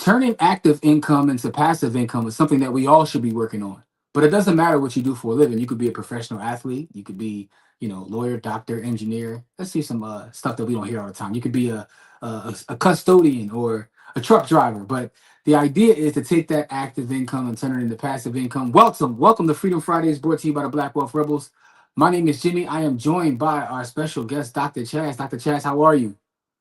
turning active income into passive income is something that we all should be working on. But it doesn't matter what you do for a living. You could be a professional athlete. You could be, lawyer, doctor, engineer. Let's see some stuff that we don't hear all the time. You could be a custodian or a truck driver. But the idea is to take that active income and turn it into passive income. Welcome to Freedom Fridays, brought to you by the Black Wealth Rebels. My name is Jimmy. I am joined by our special guest, Dr. Chaz. Dr. Chaz, how are you?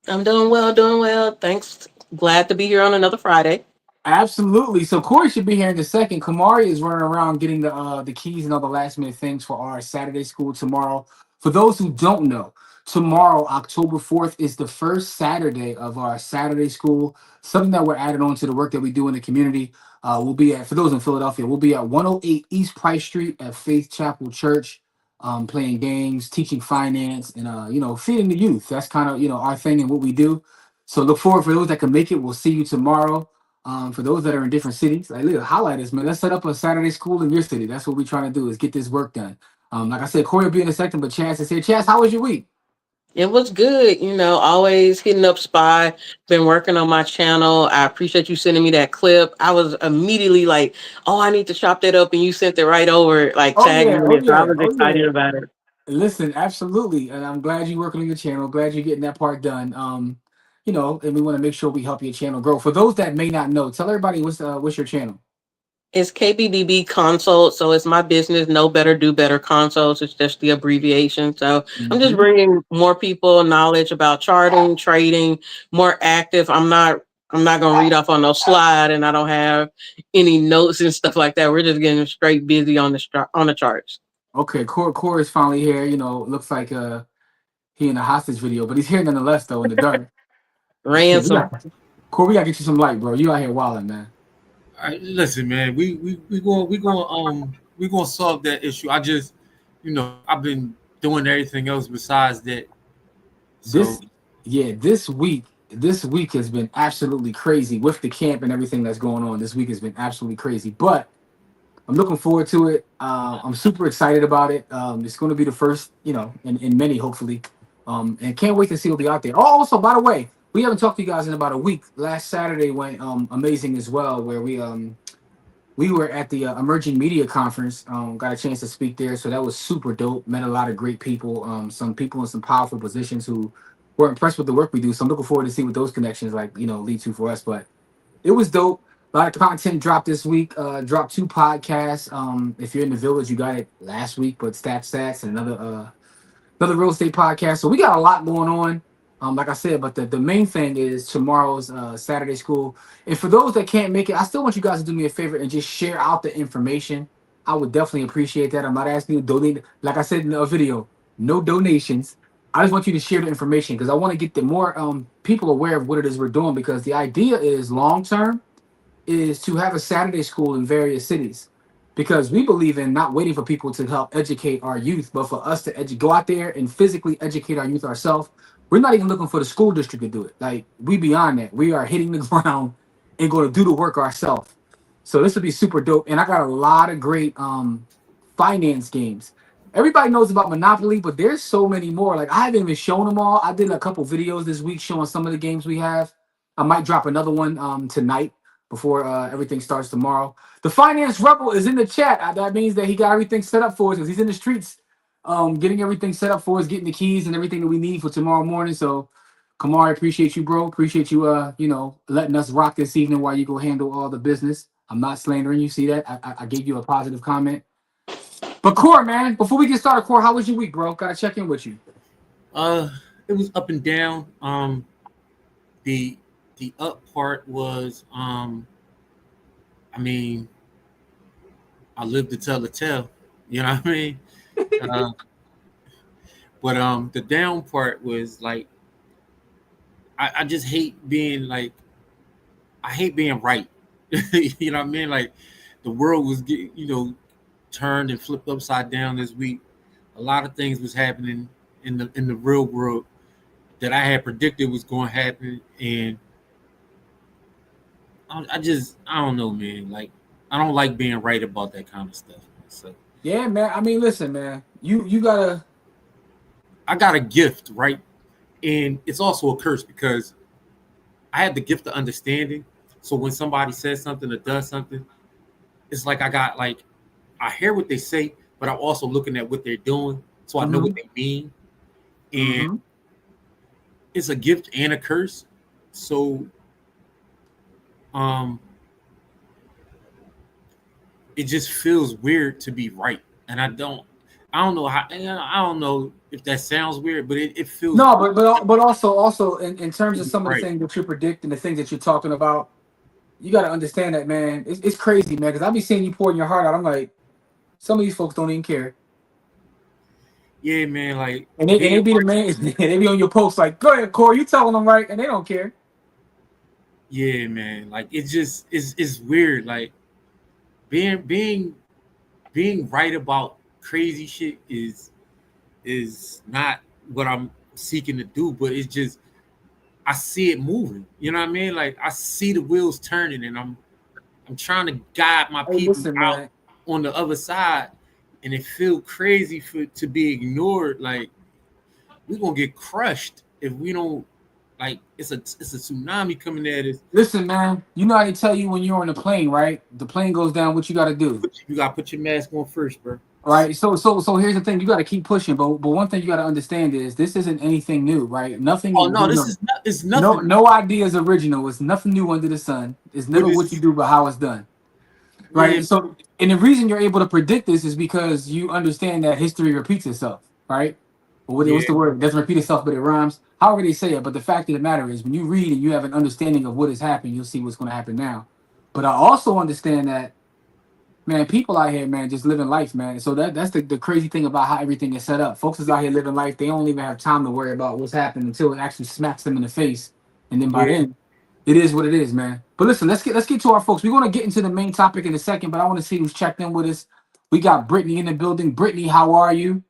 I'm doing well, doing well. Thanks. Glad to be here on another Friday. Absolutely. So Corey should be here in a second. Kamari is running around getting the keys and all the last minute things for our Saturday school tomorrow. For those who don't know, tomorrow, October 4th, is the first Saturday of our Saturday school. Something that we're adding on to the work that we do in the community. We'll be at, for those in Philadelphia, we'll be at 108 East Price Street at Faith Chapel Church, playing games, teaching finance, and feeding the youth. That's kind of our thing and what we do. So look forward for those that can make it. We'll see you tomorrow. For those that are in different cities, like, look, highlight us, man. Let's set up a Saturday school in your city. That's what we're trying to do, is get this work done. Like I said, Corey will be in a second, but Chance is here. Chance, how was your week? It was good, always hitting up Spy. Been working on my channel. I appreciate you sending me that clip. I was immediately like, oh, I need to chop that up. And you sent it right over, like Oh tagging yeah, me oh in it. So I yeah, was oh yeah. excited about it. Listen, absolutely, and I'm glad you're working on your channel. Glad you're getting that part done. And we want to make sure we help your channel grow. For those that may not know, tell everybody what's your channel. It's KBBB Consult. So it's my business, Know Better, Do Better Consults. It's just the abbreviation. So I'm just Mhm. bringing more people knowledge about charting, trading, more active. I'm not gonna read off on no slide, and I don't have any notes and stuff like that. We're just getting straight busy on the charts. Okay, Corey is finally here. Looks like he in a hostage video, but he's here nonetheless though in the dark. Shit, Ransom. Corey, we gotta get you some light, bro. You out here wilding, man. All right, listen, man. We gonna solve that issue. I've been doing everything else besides that. This So yeah, this week has been absolutely crazy with the camp and everything that's going on. This week has been absolutely crazy, but I'm looking forward to it. I'm super excited about it. It's going to be the first, in many, hopefully. And can't wait to see what'll be out there. Oh, also, by the way, we haven't talked to you guys in about a week. Last Saturday went amazing as well, where we were at the Emerging Media Conference. Got a chance to speak there, so that was super dope. Met a lot of great people. Some people in some powerful positions who were impressed with the work we do. So I'm looking forward to see what those connections lead to for us. But it was dope. A lot of content dropped this week. Dropped two podcasts. If you're in the village, you got it last week. But Stats and another real estate podcast. So we got a lot going on. Like I said, but the main thing is tomorrow's Saturday school. And for those that can't make it, I still want you guys to do me a favor and just share out the information. I would definitely appreciate that. I'm not asking you to donate. Like I said in the video, no donations. I just want you to share the information because I want to get the more people aware of what it is we're doing, because the idea is long term is to have a Saturday school in various cities, because we believe in not waiting for people to help educate our youth, but for us to go out there and physically educate our youth ourselves. We're not even looking for the school district to do it. Like, we beyond that. We are hitting the ground and going to do the work ourselves. So this would be super dope. And I got a lot of great finance games. Everybody knows about Monopoly, but there's so many more. Like, I haven't even shown them all. I did a couple videos this week showing some of the games we have. I might drop another one tonight before everything starts tomorrow. The Finance Rebel is in the chat. That means that he got everything set up for us because he's in the streets, getting everything set up for us, getting the keys and everything that we need for tomorrow morning. So, Kamar, I appreciate you, bro. Appreciate you, letting us rock this evening while you go handle all the business. I'm not slandering you. See that? I gave you a positive comment. But Core, man, before we get started, Core, how was your week, bro? Gotta check in with you. uh, it was up and down. The the up part was I mean, I lived to tell the tale. You know what I mean? Uh, but the down part was like I just hate being like I hate being right. You know what I mean? Like the world was turned and flipped upside down this week. A lot of things was happening in the real world that I had predicted was going to happen, and I don't know, man. Like I don't like being right about that kind of stuff. So Yeah, man. I mean, listen, man. You gotta. I got a gift, right? And it's also a curse because I had the gift of understanding, So when somebody says something or does something, it's like I got like I hear what they say, but I'm also looking at what they're doing, so I know Mm-hmm. what they mean. And Mm-hmm. it's a gift and a curse. So um it just feels weird to be right. And I don't know how I don't know if that sounds weird, but it feels No, weird but also in terms to of be some of the right. things that you predict and the things that you're talking about, you got to understand that, man. It's crazy, man. Because I be seeing you pouring your heart out. I'm like, some of these folks don't even care, Yeah, man, like and being they be the man. They be on your post like, go ahead, Corey, you telling them right, and they don't care. yeah, man, like it just is weird. Like being being being right about crazy shit is not what I'm seeking to do, but it's just I see it moving. You know what I mean? Like I see the wheels turning, and I'm trying to guide my Hey, people listen, out man. on the other side, and it feel crazy for to be ignored. Like we're gonna get crushed if we don't. Like it's a tsunami coming at us. Listen, man. You know how they tell you when you're on the plane, right? The plane goes down. What you got to do? You gotta put your mask on first, bro. Right. So here's the thing. You got to keep pushing. But one thing you got to understand is this isn't anything new, right? Nothing. Oh no, You this know, is not. It's no nothing. no idea is original. It's nothing new under the sun. It's But never what you it's do, but how it's done. yeah, Right. So, and the reason you're able to predict this is because you understand that history repeats itself. Right. Or yeah, what's the word? It doesn't repeat itself, but it rhymes. However they say it. But the fact of the matter is, when you read and you have an understanding of what has happened, you'll see what's going to happen now. But I also understand that, man, people out here, man, just living life, man. So that's the crazy thing about how everything is set up. Folks is out here living life. They don't even have time to worry about what's happening until it actually smacks them in the face. And then by yeah. then, it is what it is, man. But listen, let's get to our folks. We're gonna get into the main topic in a second, but I want to see who's checked in with us. We got Brittany in the building. Brittany, how are you?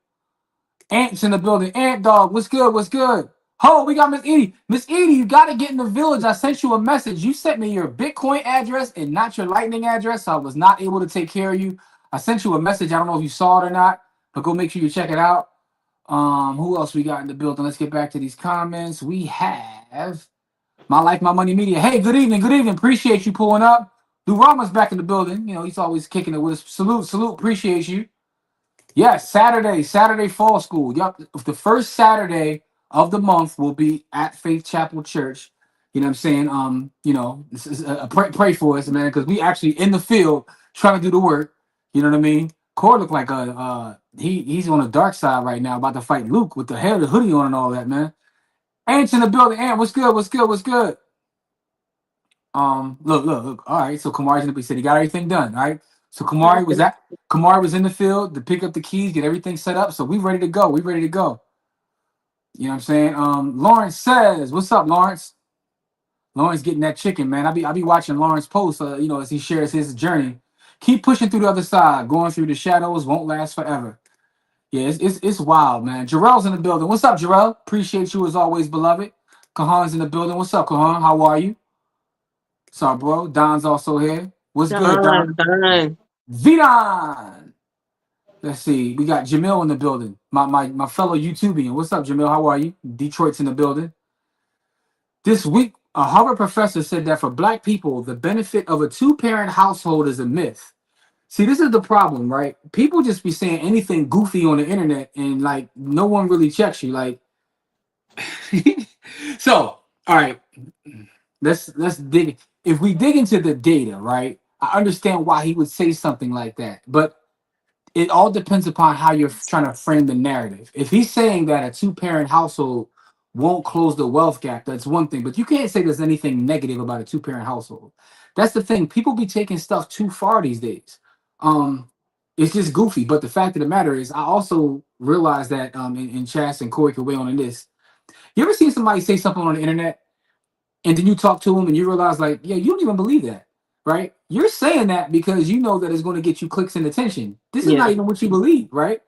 Ant's in the building. Ant dog, what's good? What's good? Oh, we got Miss Edie. Miss Edie, you gotta get in the village. I sent you a message. You sent me your Bitcoin address and not your Lightning address, so I was not able to take care of you. I sent you a message. I don't know if you saw it or not, but go make sure you check it out. Who else we got in the building? Let's get back to these comments. We have My Life, My Money Media. Hey, good evening, good evening. Appreciate you pulling up. Lou Rama's back in the building. You know, he's always kicking it with us. Salute, salute. Appreciate you. Yes, Saturday fall school. Yep, the first Saturday of the month will be at Faith Chapel Church. You know what I'm saying? This is pray for us, man, because we actually in the field trying to do the work. You know what I mean? Core look like a he's on the dark side right now, about to fight Luke with the hair, the hoodie on, and all that, man. Ant's in the building. Ant, what's good? What's good? What's good? Look. All right, so Kamari's in the said he got everything done. All right, so Kamari was in the field to pick up the keys, get everything set up. So we ready to go. We ready to go. You know what I'm saying? Lawrence says, "What's up, Lawrence?" Lawrence getting that chicken, man. I be watching Lawrence post, as he shares his journey. Keep pushing through the other side. Going through the shadows won't last forever. Yeah, it's wild, man. Jarrell's in the building. What's up, Jarrell? Appreciate you as always, beloved. Kahan's in the building. What's up, Kahan? How are you? What's up, bro? Don's also here. What's good, Don? Done. Vidon. Let's see. We got Jamil in the building. My fellow YouTubian. What's up, Jamil? How are you? Detroit's in the building. This week, a Harvard professor said that for Black people, the benefit of a two-parent household is a myth. See, this is the problem, right? People just be saying anything goofy on the internet, and like no one really checks you. Like, so all right, let's dig. If we dig into the data, right? I understand why he would say something like that, but it all depends upon how you're trying to frame the narrative. If he's saying that a two-parent household won't close the wealth gap, that's one thing. But you can't say there's anything negative about a two-parent household. That's the thing. People be taking stuff too far these days. Um, it's just goofy. But the fact of the matter is, I also realize that in Chas and Corey can weigh on this. You ever seen somebody say something on the internet and then you talk to them and you realize, like, yeah, you don't even believe that, right? You're saying that because you know that it's going to get you clicks and attention. This is not Yeah. even what you believe, right?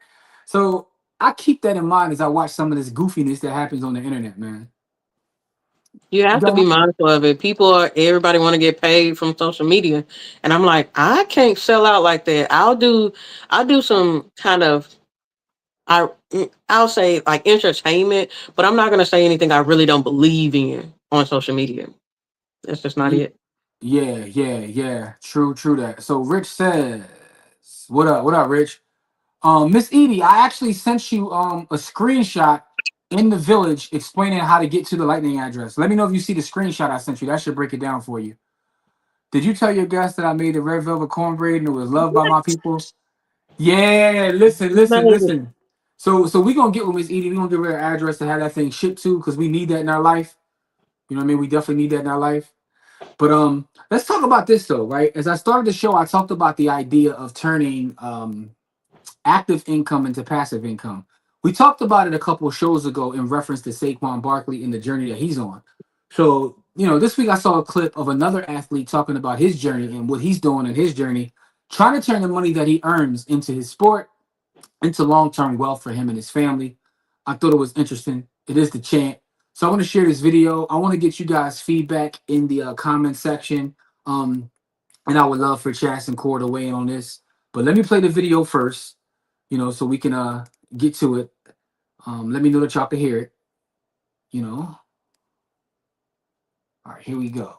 So I keep that in mind as I watch some of this goofiness that happens on the internet, man. You You have to got be one? mindful of it. Everybody want to get paid from social media. And I'm like, I can't sell out like that. I'll do some kind of, I'll say like entertainment, but I'm not going to say anything I really don't believe in on social media. That's just not Yeah, it. Yeah. True that. So Rich says, What up, Rich? Miss Edie, I actually sent you a screenshot in the village explaining how to get to the lightning address. Let me know if you see the screenshot I sent you. That should break it down for you. Did you tell your guests that I made the red velvet cornbread and it was loved by my people? Yeah, listen. So we gonna get with Miss Edie. We gonna give her an address to have that thing shipped to because we need that in our life. You know what I mean? We definitely need that in our life. But let's talk about this though, right? As I started the show, I talked about the idea of turning active income into passive income. We talked about it a couple of shows ago in reference to Saquon Barkley and the journey that he's on. So, this week I saw a clip of another athlete talking about his journey and what he's doing in his journey, trying to turn the money that he earns into his sport, into long-term wealth for him and his family. I thought it was interesting. It is the chant. So I want to share this video. I want to get you guys feedback in the comment section. And I would love for Chas and Core to weigh in on this. But let me play the video first, so we can get to it. Let me know that y'all can hear it. All right, here we go.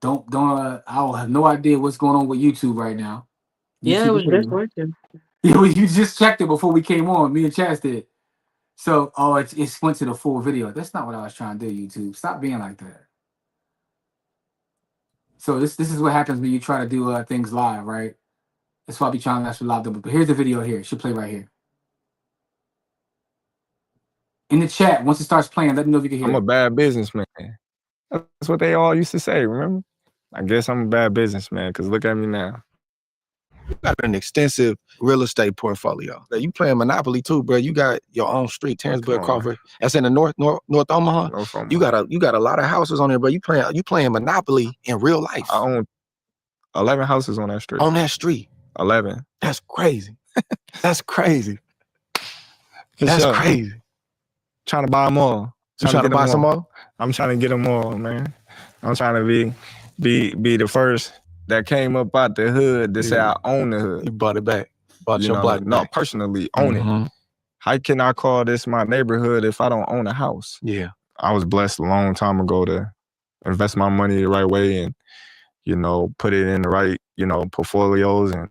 Don't I will have no idea what's going on with YouTube right now. Yeah, it YouTube was is just crazy. working. Yeah, you just checked it before we came on. Me and Chas did. So, it went to the full video. That's not what I was trying to do, YouTube. Stop being like that. So this is what happens when you try to do things live, right? That's why I be trying to actually live them. But here's the video here. It should play right here. In the chat, once it starts playing, let me know if you can hear I'm a it. bad businessman. That's what they all used to say, remember? I guess I'm a bad businessman because look at me now. You got an extensive real estate portfolio. You playing Monopoly too, bro. You got your own street, Terence Bud Crawford. That's in the North Omaha. You got a lot of houses on there, bro. You playing Monopoly in real life. I own 11 houses on that street. On that street. 11. That's crazy. That's crazy. That's crazy. Trying to buy them all. You trying to buy some more? I'm trying to get them all, man. I'm trying to be the first that came up out the hood to say I own the hood. You bought it back. Bought your block back. No, personally own it. How can I call this my neighborhood if I don't own a house? Yeah. I was blessed a long time ago to invest my money the right way and, put it in the right, portfolios and,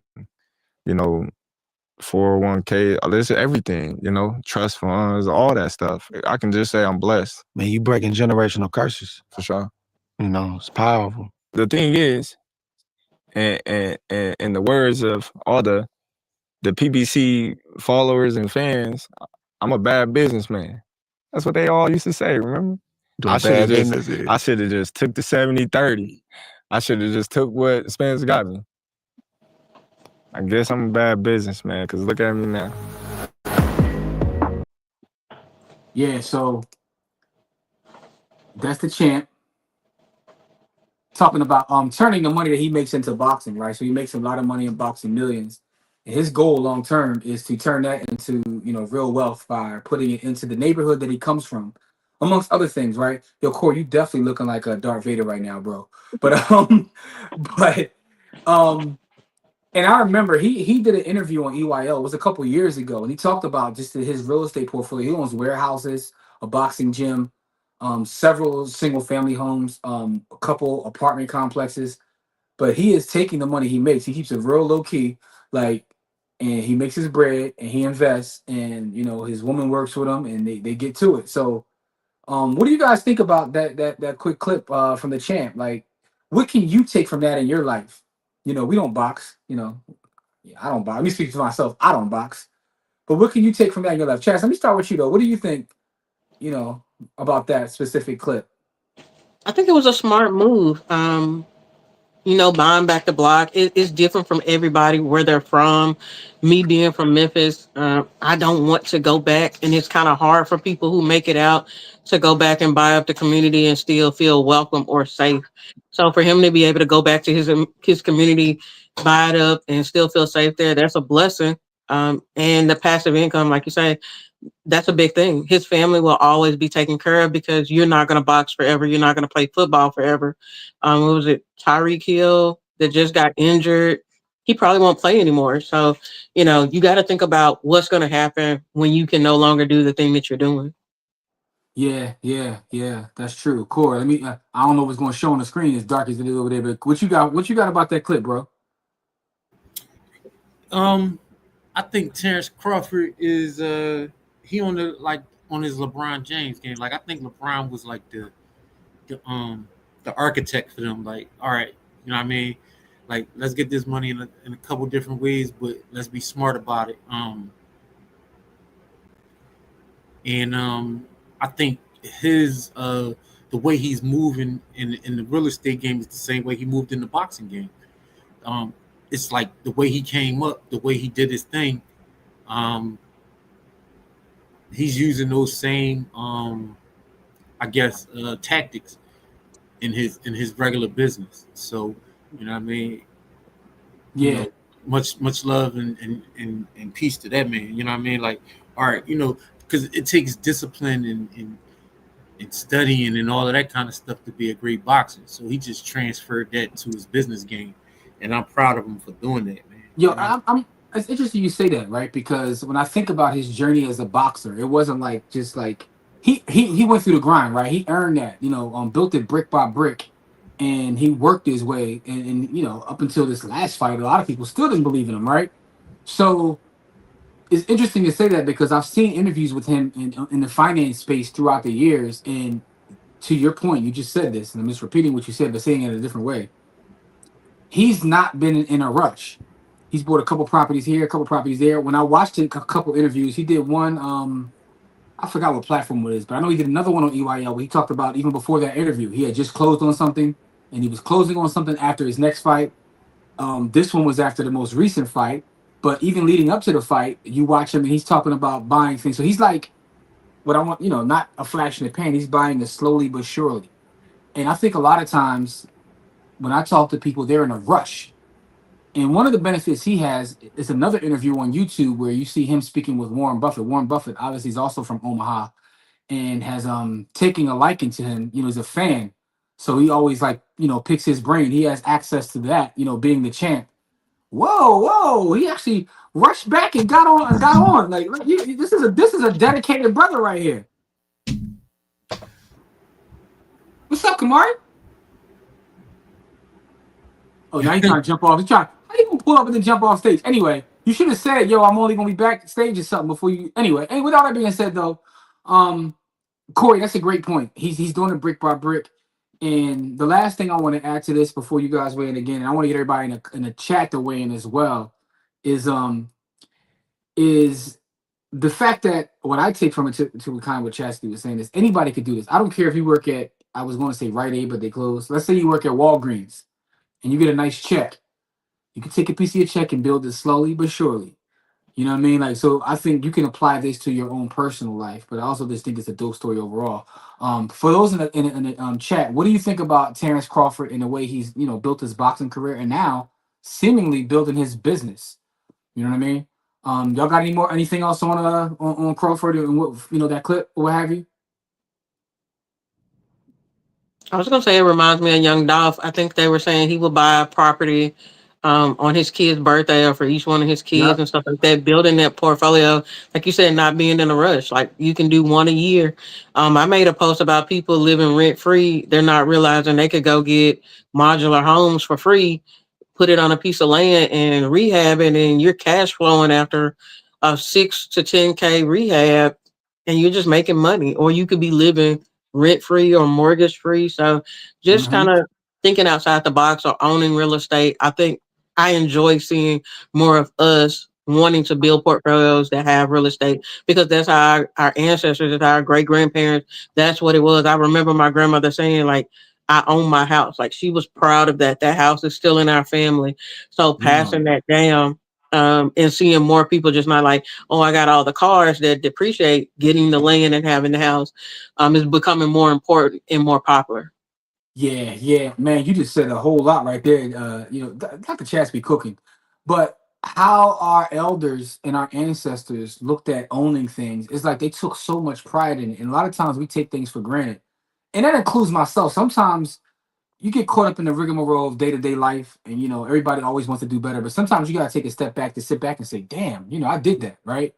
401k, this is everything, trust funds, all that stuff. I can just say I'm blessed. Man, you breaking generational curses. For sure. It's powerful. The thing is, and in the words of all the PBC followers and fans, I'm a bad businessman. That's what they all used to say, remember? I should have just took the 70-30. I should have just took what Spence got me. I guess I'm a bad businessman because look at me now. Yeah, so that's the champ. Talking about turning the money that he makes into boxing, right? So he makes a lot of money in boxing, millions. And his goal long term is to turn that into, real wealth by putting it into the neighborhood that he comes from, amongst other things, right? Yo, Corey, you definitely looking like a Darth Vader right now, bro. And I remember he did an interview on EYL. It was a couple years ago, and he talked about just his real estate portfolio. He owns warehouses, a boxing gym, several single-family homes, a couple apartment complexes. But he is taking the money he makes. He keeps it real low-key, and he makes his bread, and he invests, and, his woman works with him, and they get to it. So what do you guys think about that quick clip from the champ? Like, what can you take from that in your life? We don't box. I don't box. Let me speak for myself. I don't box. But what can you take from that in your life? Chas, let me start with you, though. What do you think, about that specific clip? I think it was a smart move. Buying back the block is different from everybody where they're from. Me being from Memphis, I don't want to go back, and it's kind of hard for people who make it out to go back and buy up the community and still feel welcome or safe. So for him to be able to go back to his community, buy it up, and still feel safe there, that's a blessing. And the passive income, like you say, that's a big thing. His family will always be taken care of because you're not going to box forever. You're not going to play football forever. What was it? Tyreek Hill that just got injured. He probably won't play anymore. So, you got to think about what's going to happen when you can no longer do the thing that you're doing. Yeah. That's true. Corey, let me. I don't know what's going to show on the screen as dark as it is over there, but what you got? What you got about that clip, bro? I think Terence Crawford is he on his LeBron James game. Like I think LeBron was like the architect for them. Like, all right, you know what I mean? Like, let's get this money in a couple different ways, but let's be smart about it. I think his the way he's moving in the real estate game is the same way he moved in the boxing game. It's like the way he came up, the way he did his thing. He's using those same, tactics in his regular business. So, you know what I mean? Yeah. Much love and peace to that man. You know what I mean? Like, all right, because it takes discipline and studying and all of that kind of stuff to be a great boxer. So he just transferred that to his business game, and I'm proud of him for doing that, man. Yo, I'm. It's interesting you say that, right? Because when I think about his journey as a boxer, it wasn't like just like he went through the grind, right? He earned that, built it brick by brick, and he worked his way, and up until this last fight, a lot of people still didn't believe in him, right? So it's interesting to say that because I've seen interviews with him in the finance space throughout the years, and to your point, you just said this, and I'm just repeating what you said, but saying it in a different way. He's not been in a rush. He's bought a couple properties here, a couple properties there. When I watched a couple interviews, he did one. I forgot what platform it is, but I know he did another one on EYL where he talked about even before that interview, he had just closed on something, and he was closing on something after his next fight. This one was after the most recent fight, but even leading up to the fight, you watch him and he's talking about buying things. So he's like, what I want, not a flash in the pan. He's buying it slowly but surely. And I think a lot of times when I talk to people, they're in a rush. And one of the benefits he has is another interview on YouTube where you see him speaking with Warren Buffett. Warren Buffett obviously is also from Omaha and has taken a liking to him, is a fan. So he always picks his brain. He has access to that, being the champ. Whoa, he actually rushed back and got on. Like this is a dedicated brother right here. What's up, Kamari? Oh, now he's trying to jump off. How you gonna pull up and then jump off stage? Anyway, you should have said, yo, I'm only gonna be backstage or something before you. Anyway, and with all that being said, though, Corey, that's a great point. He's doing it brick by brick. And the last thing I want to add to this before you guys weigh in again, and I want to get everybody in the chat to weigh in as well, is the fact that what I take from it to kind of what Chastity was saying is anybody could do this. I don't care if you work at, I was going to say Rite Aid, but they closed. Let's say you work at Walgreens and you get a nice check. You can take a piece of your check and build it slowly but surely. You know what I mean? Like, so I think you can apply this to your own personal life, but I also just think it's a dope story overall. For those in the chat, what do you think about Terence Crawford and the way he's built his boxing career and now seemingly building his business? You know what I mean? Y'all got anything else on Crawford and what that clip or what have you? I was gonna say it reminds me of Young Dolph. I think they were saying he would buy a property on his kid's birthday or for each one of his kids Yep. and stuff like that. Building that portfolio, like you said, not being in a rush. Like you can do one a year. I made a post about people living rent free. They're not realizing they could go get modular homes for free, put it on a piece of land and rehab it, and you're cash flowing after a 6 to 10K rehab, and you're just making money. Or you could be living rent free or mortgage free. So just Mm-hmm. kind of thinking outside the box or owning real estate. I think I enjoy seeing more of us wanting to build portfolios that have real estate because that's how our ancestors, that's how our great grandparents, that's what it was. I remember my grandmother saying, like, I own my house. Like she was proud of that. That house is still in our family. So passing that down and seeing more people just not like, oh, I got all the cars that depreciate, getting the land and having the house is becoming more important and more popular. Yeah, man, you just said a whole lot right there. Not the chats be cooking, but how our elders and our ancestors looked at owning things. It's like they took so much pride in it, and a lot of times we take things for granted, and that includes myself. Sometimes you get caught up in the rigmarole of day-to-day life, and everybody always wants to do better, but sometimes you got to take a step back to sit back and say, damn, I did that, right?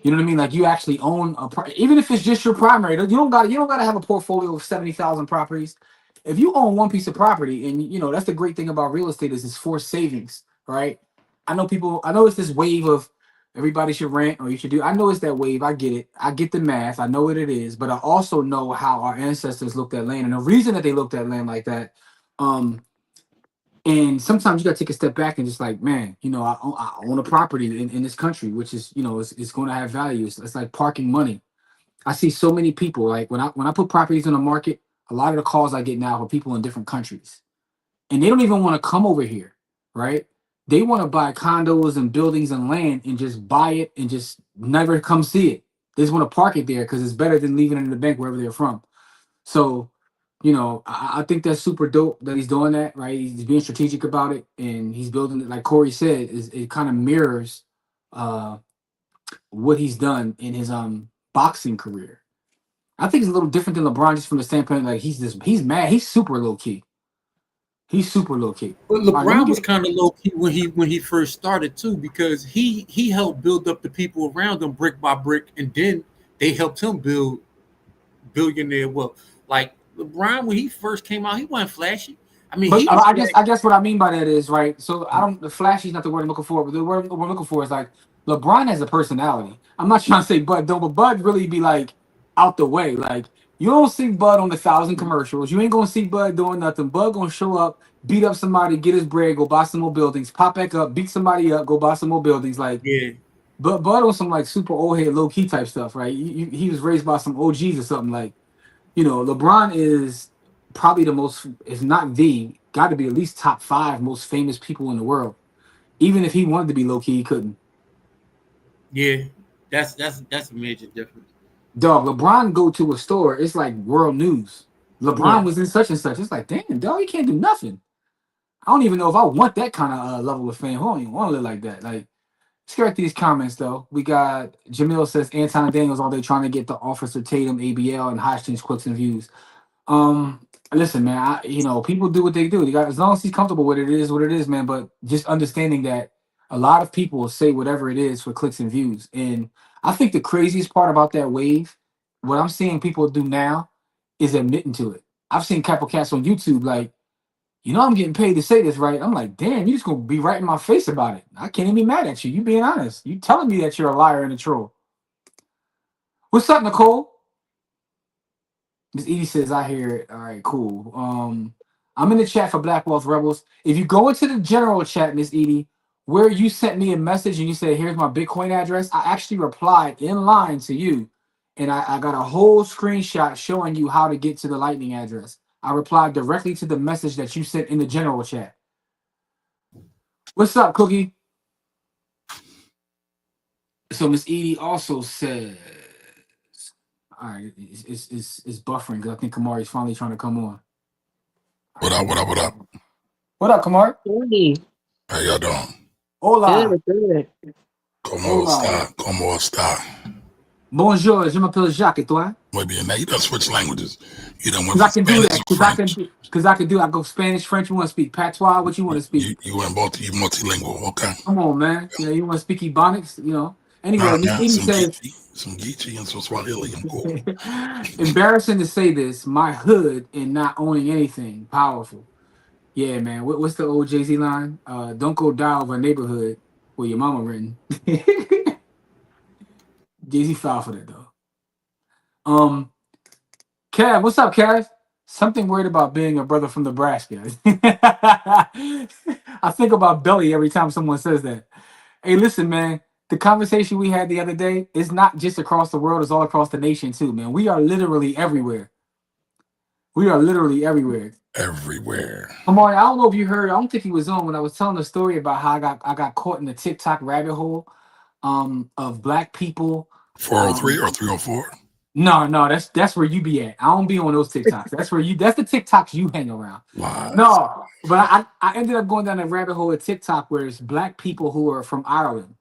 You know what I mean? Like, you actually own even if it's just your primary. You don't got to have a portfolio of 70,000 properties. If you own one piece of property, and that's the great thing about real estate is it's forced savings, right? I know it's this wave of everybody should rent or you should do. I know it's that wave. I get it. I get the math. I know what it is, but I also know how our ancestors looked at land and the reason that they looked at land like that. Um, and sometimes you got to take a step back and just like, man, I own a property in this country, which is, it's going to have value. It's like parking money. I see so many people like when I put properties on the market, a lot of the calls I get now are people in different countries, and they don't even want to come over here, right? They want to buy condos and buildings and land and just buy it and just never come see it. They just want to park it there because it's better than leaving it in the bank wherever they're from. So, I think that's super dope that he's doing that, right? He's being strategic about it and he's building it. Like Corey said, it kind of mirrors what he's done in his boxing career. I think it's a little different than LeBron just from the standpoint like he's mad. He's super low key. He's super low key. But LeBron was kind of low key when he first started too, because he helped build up the people around him brick by brick, and then they helped him build billionaire wealth. Like LeBron, when he first came out, he wasn't flashy. I mean, but I guess what I mean by that is right. So the flashy is not the word I'm looking for, but the word we're looking for is like LeBron has a personality. I'm not trying to say Bud don't, but Bud really be like out the way. Like you don't see Bud on the 1,000 commercials. You ain't gonna see Bud doing nothing. Bud gonna show up, beat up somebody, get his bread, go buy some more buildings, pop back up, beat somebody up, go buy some more buildings. Like yeah. But Bud on some like super old head, low key type stuff, right? He was raised by some OGs or something. Like LeBron is probably the most, if not got to be at least top 5 most famous people in the world. Even if he wanted to be low key, he couldn't. Yeah, that's a major difference. Dog, LeBron go to a store, it's like world news. LeBron was in such and such. It's like, damn, dog, he can't do nothing. I don't even know if I want that kind of level of fame. I don't even want to live like that. Like, let's get these comments though. We got Jamil says Anton Daniels all day trying to get the Officer Tatum, ABL, and Hodgkins quicks and views. Listen, man, people do what they do. They got, as long as he's comfortable with it, it is what it is, man. But just understanding that a lot of people say whatever it is for clicks and views. And I think the craziest part about that wave, what I'm seeing people do now is admitting to it. I've seen couple cats on YouTube like, I'm getting paid to say this, right? I'm like, damn, you just gonna be right in my face about it. I can't even be mad at you. You being honest. You telling me that you're a liar and a troll. What's up, Nicole? Miss Edie says, I hear it. All right, cool. I'm in the chat for Black Wealth Rebels. If you go into the general chat, Miss Edie, where you sent me a message and you said, here's my Bitcoin address, I actually replied in line to you. And I got a whole screenshot showing you how to get to the Lightning address. I replied directly to the message that you sent in the general chat. What's up, Cookie? So Miss Edie also says, all right, it's buffering because I think Kamari's finally trying to come on. What up? What up, Kamari? Hey. How y'all doing? Hola. Good. ¿Cómo está? Bonjour, je m'appelle Jacques, et toi? Muy bien. Now you done switch languages. You done went Because I from can do Spanish that. to French. Because I can do. I go Spanish, French. You want to speak patois? What you want to speak? You went multilingual. Okay. Come on, man. You want to speak Ebonics? Anyway, Miss Edie says, some Geechee and some Swahili. I'm cool. Embarrassing to say this, my hood and not owning anything. Powerful. Yeah, man. What's the old Jay-Z line? Don't go die over a neighborhood where your mama written. Jay-Z filed for that though. Kev, what's up, Kev? Something weird about being a brother from Nebraska. I think about Belly every time someone says that. Hey, listen, man. The conversation we had the other day is not just across the world; it's all across the nation too, man. We are literally everywhere. Everywhere. Amari, I don't know if you heard. I don't think he was on when I was telling the story about how I got caught in the TikTok rabbit hole of black people. 403 or 304? No, that's where you be at. I don't be on those TikToks. That's the TikToks you hang around. Lies. No, but I ended up going down a rabbit hole of TikTok where it's black people who are from Ireland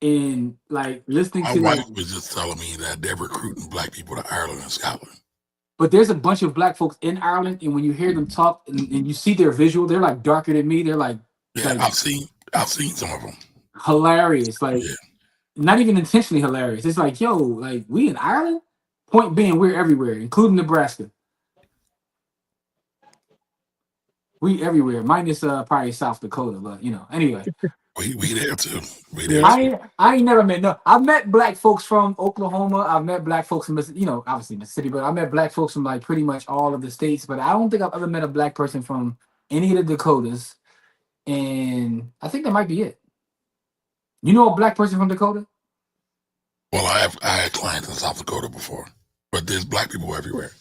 and like listening My to like. wife was just telling me that they're recruiting black people to Ireland and Scotland. But there's a bunch of black folks in Ireland, and when you hear them talk and you see their visual, they're like darker than me. They're like, Yeah, like I've seen some of them. hilarious, like Yeah. not even intentionally hilarious. It's like, yo, like we in Ireland. Point being, we're everywhere, including Nebraska. We everywhere, minus probably South Dakota, but you know. Anyway, We there too. We there Yeah. too. I ain't never met no. I've met black folks from Oklahoma. I've met black folks from obviously Mississippi, but I met black folks from like pretty much all of the states. But I don't think I've ever met a black person from any of the Dakotas, and I think that might be it. You know a black person from Dakota? Well, I had clients in South Dakota before, but there's black people everywhere.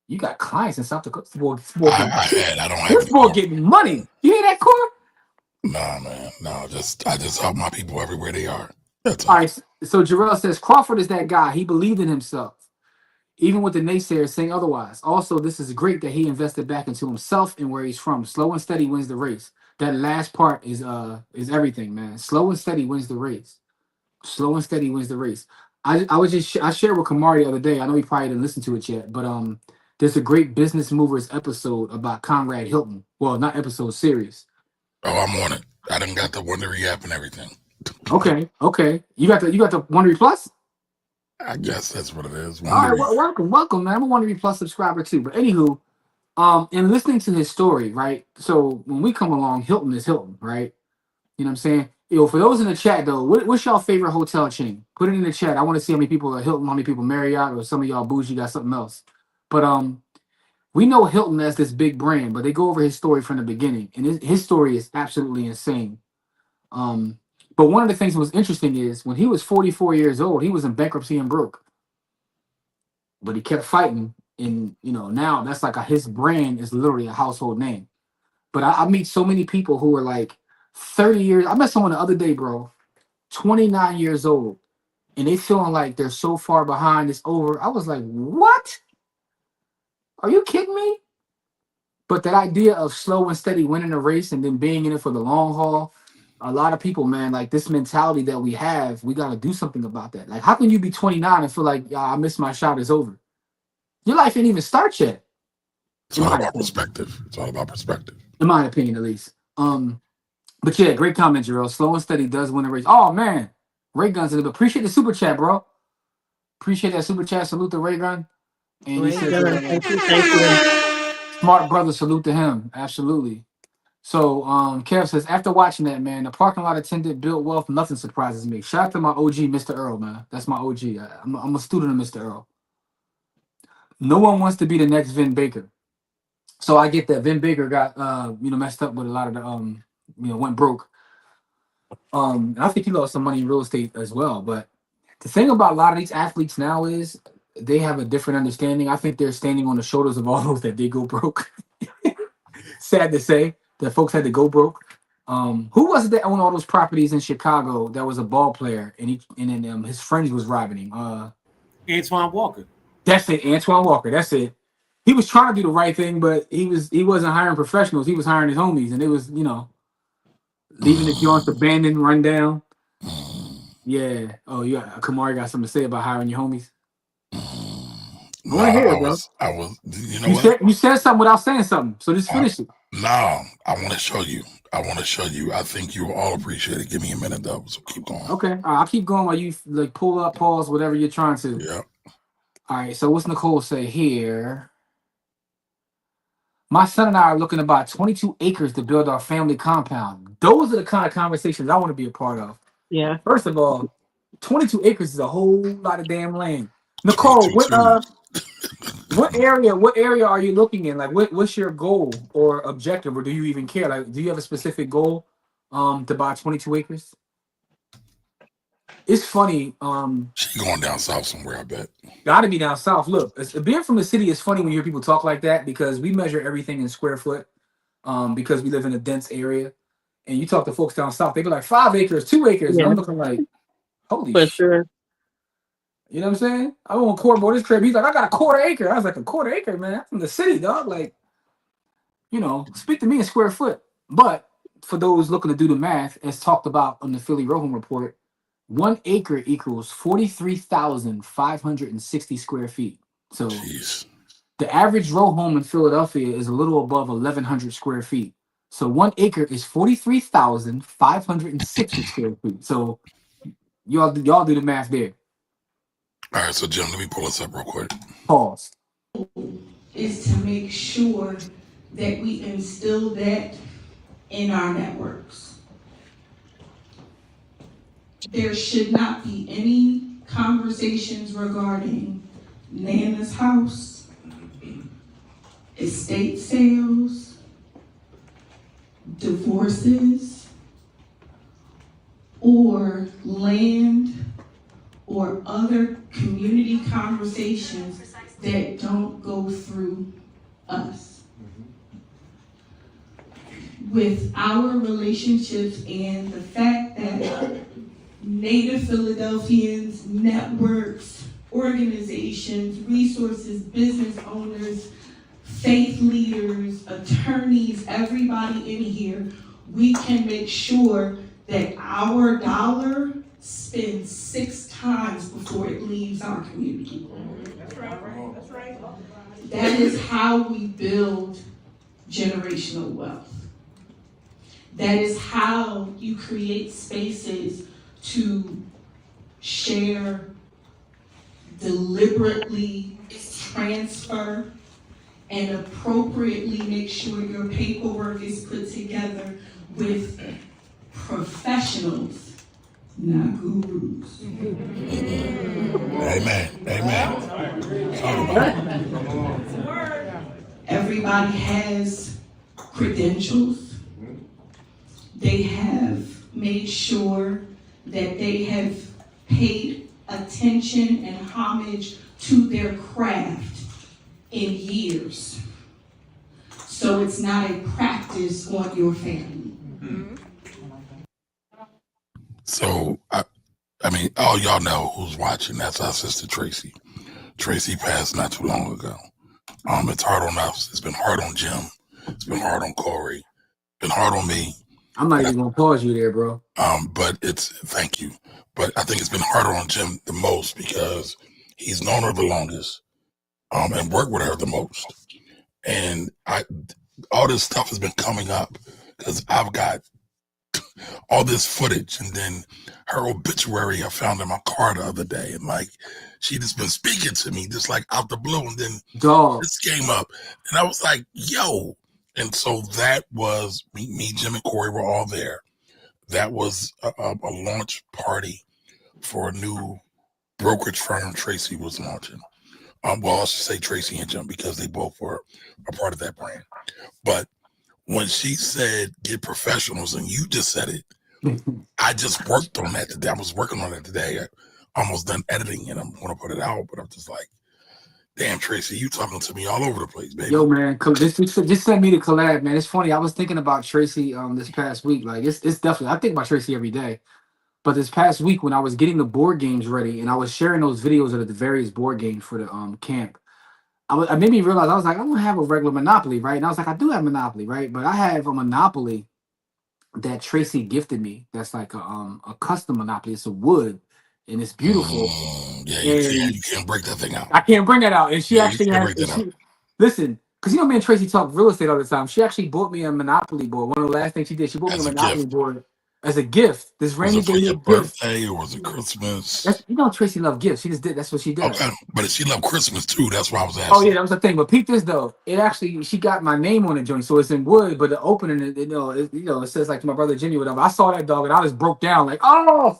You got clients in South Dakota. I don't have. This boy getting money. You hear that, Core? Nah, man. No, I just help my people everywhere they are. That's All all. right. So Jarrell says Crawford is that guy. He believed in himself, even with the naysayers saying otherwise. Also, this is great that he invested back into himself and where he's from. Slow and steady wins the race. That last part is everything, man. Slow and steady wins the race. Slow and steady wins the race. I shared with Kamari the other day. I know he probably didn't listen to it yet, but there's a great Business Movers episode about Conrad Hilton. Well, not episode, series. Oh, I'm on it. I done got the Wondery app and everything. Okay. You got the Wondery Plus? I guess that's what it is. All right, Wondery. welcome, man. I'm a Wondery Plus subscriber too. But anywho, in listening to his story, right? So when we come along, Hilton is Hilton, right? You know what I'm saying? Yo, for those in the chat though, what's y'all favorite hotel chain? Put it in the chat. I want to see how many people are Hilton, how many people Marriott, or some of y'all bougie got something else. But we know Hilton as this big brand, but they go over his story from the beginning, and his story is absolutely insane. But one of the things that was interesting is when he was 44 years old, he was in bankruptcy and broke, but he kept fighting, and now that's like his brand is literally a household name. But I meet so many people who are like 30 years. I met someone the other day, bro, 29 years old, and they feeling like they're so far behind, it's over. I was like, what? Are you kidding me? But that idea of slow and steady winning a race and then being in it for the long haul, a lot of people, man, like this mentality that we have, we got to do something about that. Like, how can you be 29 and feel like, I missed my shot, it's over? Your life ain't even start yet. It's all about perspective. It's all about perspective. In my opinion, at least. But yeah, great comment, Jarrell. Slow and steady does win a race. Oh, man. Ray Gun's in it. Appreciate the super chat, bro. Appreciate that super chat. Salute to Ray Gun. And he says, Thank you. smart brother, salute to him. Absolutely. So Kev says, after watching that, man, the parking lot attendant built wealth, nothing surprises me. Shout out to my OG, Mr. Earl, man. That's my OG. I'm a student of Mr. Earl. No one wants to be the next Vin Baker. So I get that Vin Baker got messed up with a lot of the went broke. And I think he lost some money in real estate as well. But the thing about a lot of these athletes now is they have a different understanding. I think they're standing on the shoulders of all those that did go broke. Sad to say that folks had to go broke. Who was it that owned all those properties in Chicago that was a ball player and then his friends was robbing him? Antoine Walker. That's it, Antoine Walker. That's it. He was trying to do the right thing, but he wasn't hiring professionals. He was hiring his homies, and it was leaving the joints abandoned, run down. Yeah. Oh, Kamari got something to say about hiring your homies. I want to hear it, bro. I was. You know what? You said something without saying something, so just finish it. No, I want to show you. I think you will all appreciate it. Give me a minute though, so keep going. Okay. All right, I'll keep going while you like pull up, pause, whatever you're trying to. Yeah. All right. So what's Nicole say here? My son and I are looking about 22 acres to build our family compound. Those are the kind of conversations I want to be a part of. Yeah. First of all, 22 acres is a whole lot of damn land. Nicole, what area are you looking in? Like, what's your goal or objective, or do you even care? Like, do you have a specific goal to buy 22 acres? It's funny. She going down south somewhere, I bet. Gotta be down south. Look, being from the city is funny when you hear people talk like that because we measure everything in square foot because we live in a dense area. And you talk to folks down south, they go like 5 acres, 2 acres. Yeah. And I'm looking like, holy For shit. sure. You know what I'm saying? I want quarter boy this crib. He's like, I got a quarter acre. I was like, a quarter acre, man. I'm from the city, dog. Like, speak to me in square foot. But for those looking to do the math, as talked about on the Philly Row Home Report, 1 acre equals 43,560 square feet. So Jeez. the average row home in Philadelphia is a little above 1,100 square feet. So 1 acre is 43,560 square feet. So y'all do the math there. All right, so Jim, let me pull this up real quick. Pause. Is to make sure that we instill that in our networks. There should not be any conversations regarding Nana's house, estate sales, divorces, or land or other community conversations that don't go through us. With our relationships and the fact that Native Philadelphians, networks, organizations, resources, business owners, faith leaders, attorneys, everybody in here, we can make sure that our dollar spends 6 times before it leaves our community. That's right. That's right. That is how we build generational wealth. That is how you create spaces to share, deliberately transfer, and appropriately make sure your paperwork is put together with professionals, not gurus. Amen. Amen. Everybody has credentials. They have made sure that they have paid attention and homage to their craft in years. So it's not a practice on your family. So, I mean, all y'all know who's watching. That's our sister Tracy. Tracy passed not too long ago. It's hard on us. It's been hard on Jim. It's been hard on Corey. Been hard on me. I'm not even gonna pause you there, bro. But thank you. But I think it's been harder on Jim the most because he's known her the longest, and worked with her the most. And all this stuff has been coming up because I've got all this footage, and then her obituary I found in my car the other day, and like she just been speaking to me just like out the blue, and then this came up, and I was like, yo. And so that was me, Jim, and Corey were all there. That was a launch party for a new brokerage firm Tracy was launching. Well, I should say Tracy and Jim because they both were a part of that brand. But when she said get professionals, and you just said it, I just worked on that today. I was working on it today. I almost done editing, and I'm going to put it out, but I'm just like, damn, Tracy, you talking to me all over the place, baby. Yo, man, just send me the collab, man. It's funny. I was thinking about Tracy this past week. Like, it's definitely, I think about Tracy every day. But this past week when I was getting the board games ready and I was sharing those videos of the various board games for the camp, I made me realize, I was like, I don't have a regular Monopoly, right? And I was like, I do have Monopoly, right? But I have a Monopoly that Tracy gifted me. That's like a custom Monopoly. It's a wood. And it's beautiful. Yeah, you can't break that thing out. I can't bring that out. And she actually has. Listen, because me and Tracy talk real estate all the time. She actually bought me a Monopoly board. One of the last things she did, she bought me a Monopoly board as a gift. This rainy day gift. Birthday or was it Christmas? Tracy loved gifts. She just did. That's what she did. Okay, but she loved Christmas too. That's why I was asking. Oh yeah, that was the thing. But peep this though. It actually, she got my name on the joint, so it's in wood. But the opening, it says like to my brother Jimmy, whatever. I saw that dog and I just broke down like, oh.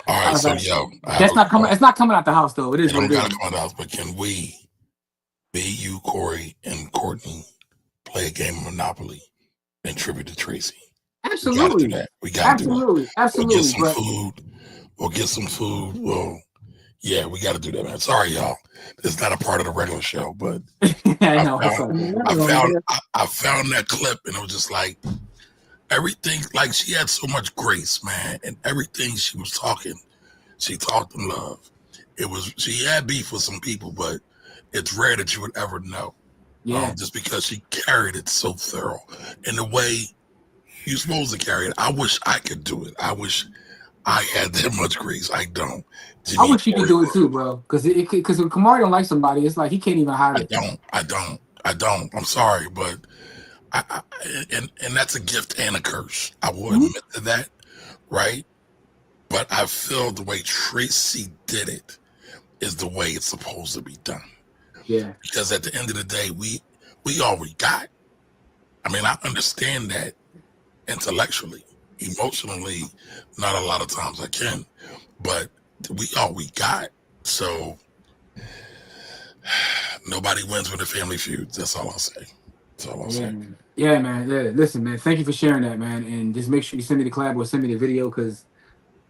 All right, so yo, that's not coming. It's not coming out the house though. It is. It don't gotta come out the house. But can we, you, Corey, and Courtney, play a game of Monopoly in tribute to Tracy? Absolutely. We gotta do that. Absolutely. We'll get some food. Well, yeah, we got to do that, man. Sorry, y'all. It's not a part of the regular show, but I found that clip, and it was just like. Everything, like she had so much grace, man, and everything she was talking, she talked in love. she had beef with some people, but it's rare that you would ever know. Yeah. Just because she carried it so thorough in the way you're supposed to carry it. I wish I could do it. I wish I had that much grace. I don't. I wish you could do it too, bro. Because if Kamari don't like somebody, it's like he can't even hide it. I don't. I'm sorry, but and that's a gift and a curse. I will admit to that, right? But I feel the way Tracy did it is the way it's supposed to be done. Yeah. Because at the end of the day, we all we got. I mean, I understand that intellectually, emotionally, not a lot of times I can, but we all we got. So nobody wins with a family feud. That's all I'll say. That's all I'll say. Yeah, man. Yeah. Listen, man. Thank you for sharing that, man. And just make sure you send me the collab or send me the video because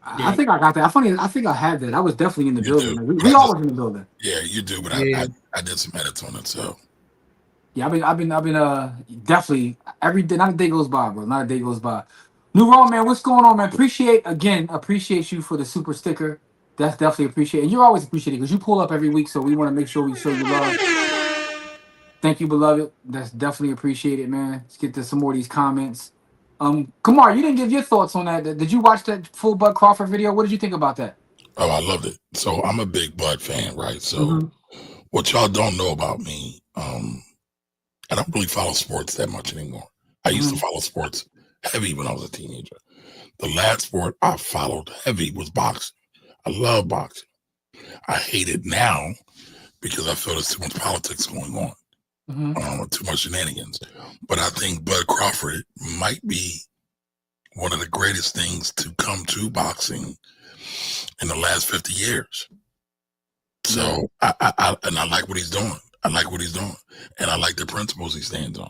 I think I got that. I think I had that. I was definitely in the building. We all was in the building. Yeah, you do, but I did some edits on it, so. Yeah, I've been definitely every day. Not a day goes by, bro. Not a day goes by. New Raw, man. What's going on, man? Appreciate you for the super sticker. That's definitely appreciated. And you're always appreciated because you pull up every week, so we want to make sure we show you love. Thank you, beloved. That's definitely appreciated, man. Let's get to some more of these comments. Kamar, you didn't give your thoughts on that. Did you watch that full Bud Crawford video? What did you think about that? Oh, I loved it. So I'm a big Bud fan, right? So what y'all don't know about me, I don't really follow sports that much anymore. I used to follow sports heavy when I was a teenager. The last sport I followed heavy was boxing. I love boxing. I hate it now because I feel there's too much politics going on. Too much shenanigans. But I think Bud Crawford might be one of the greatest things to come to boxing in the last 50 years. So I like what he's doing. I like what he's doing. And I like the principles he stands on.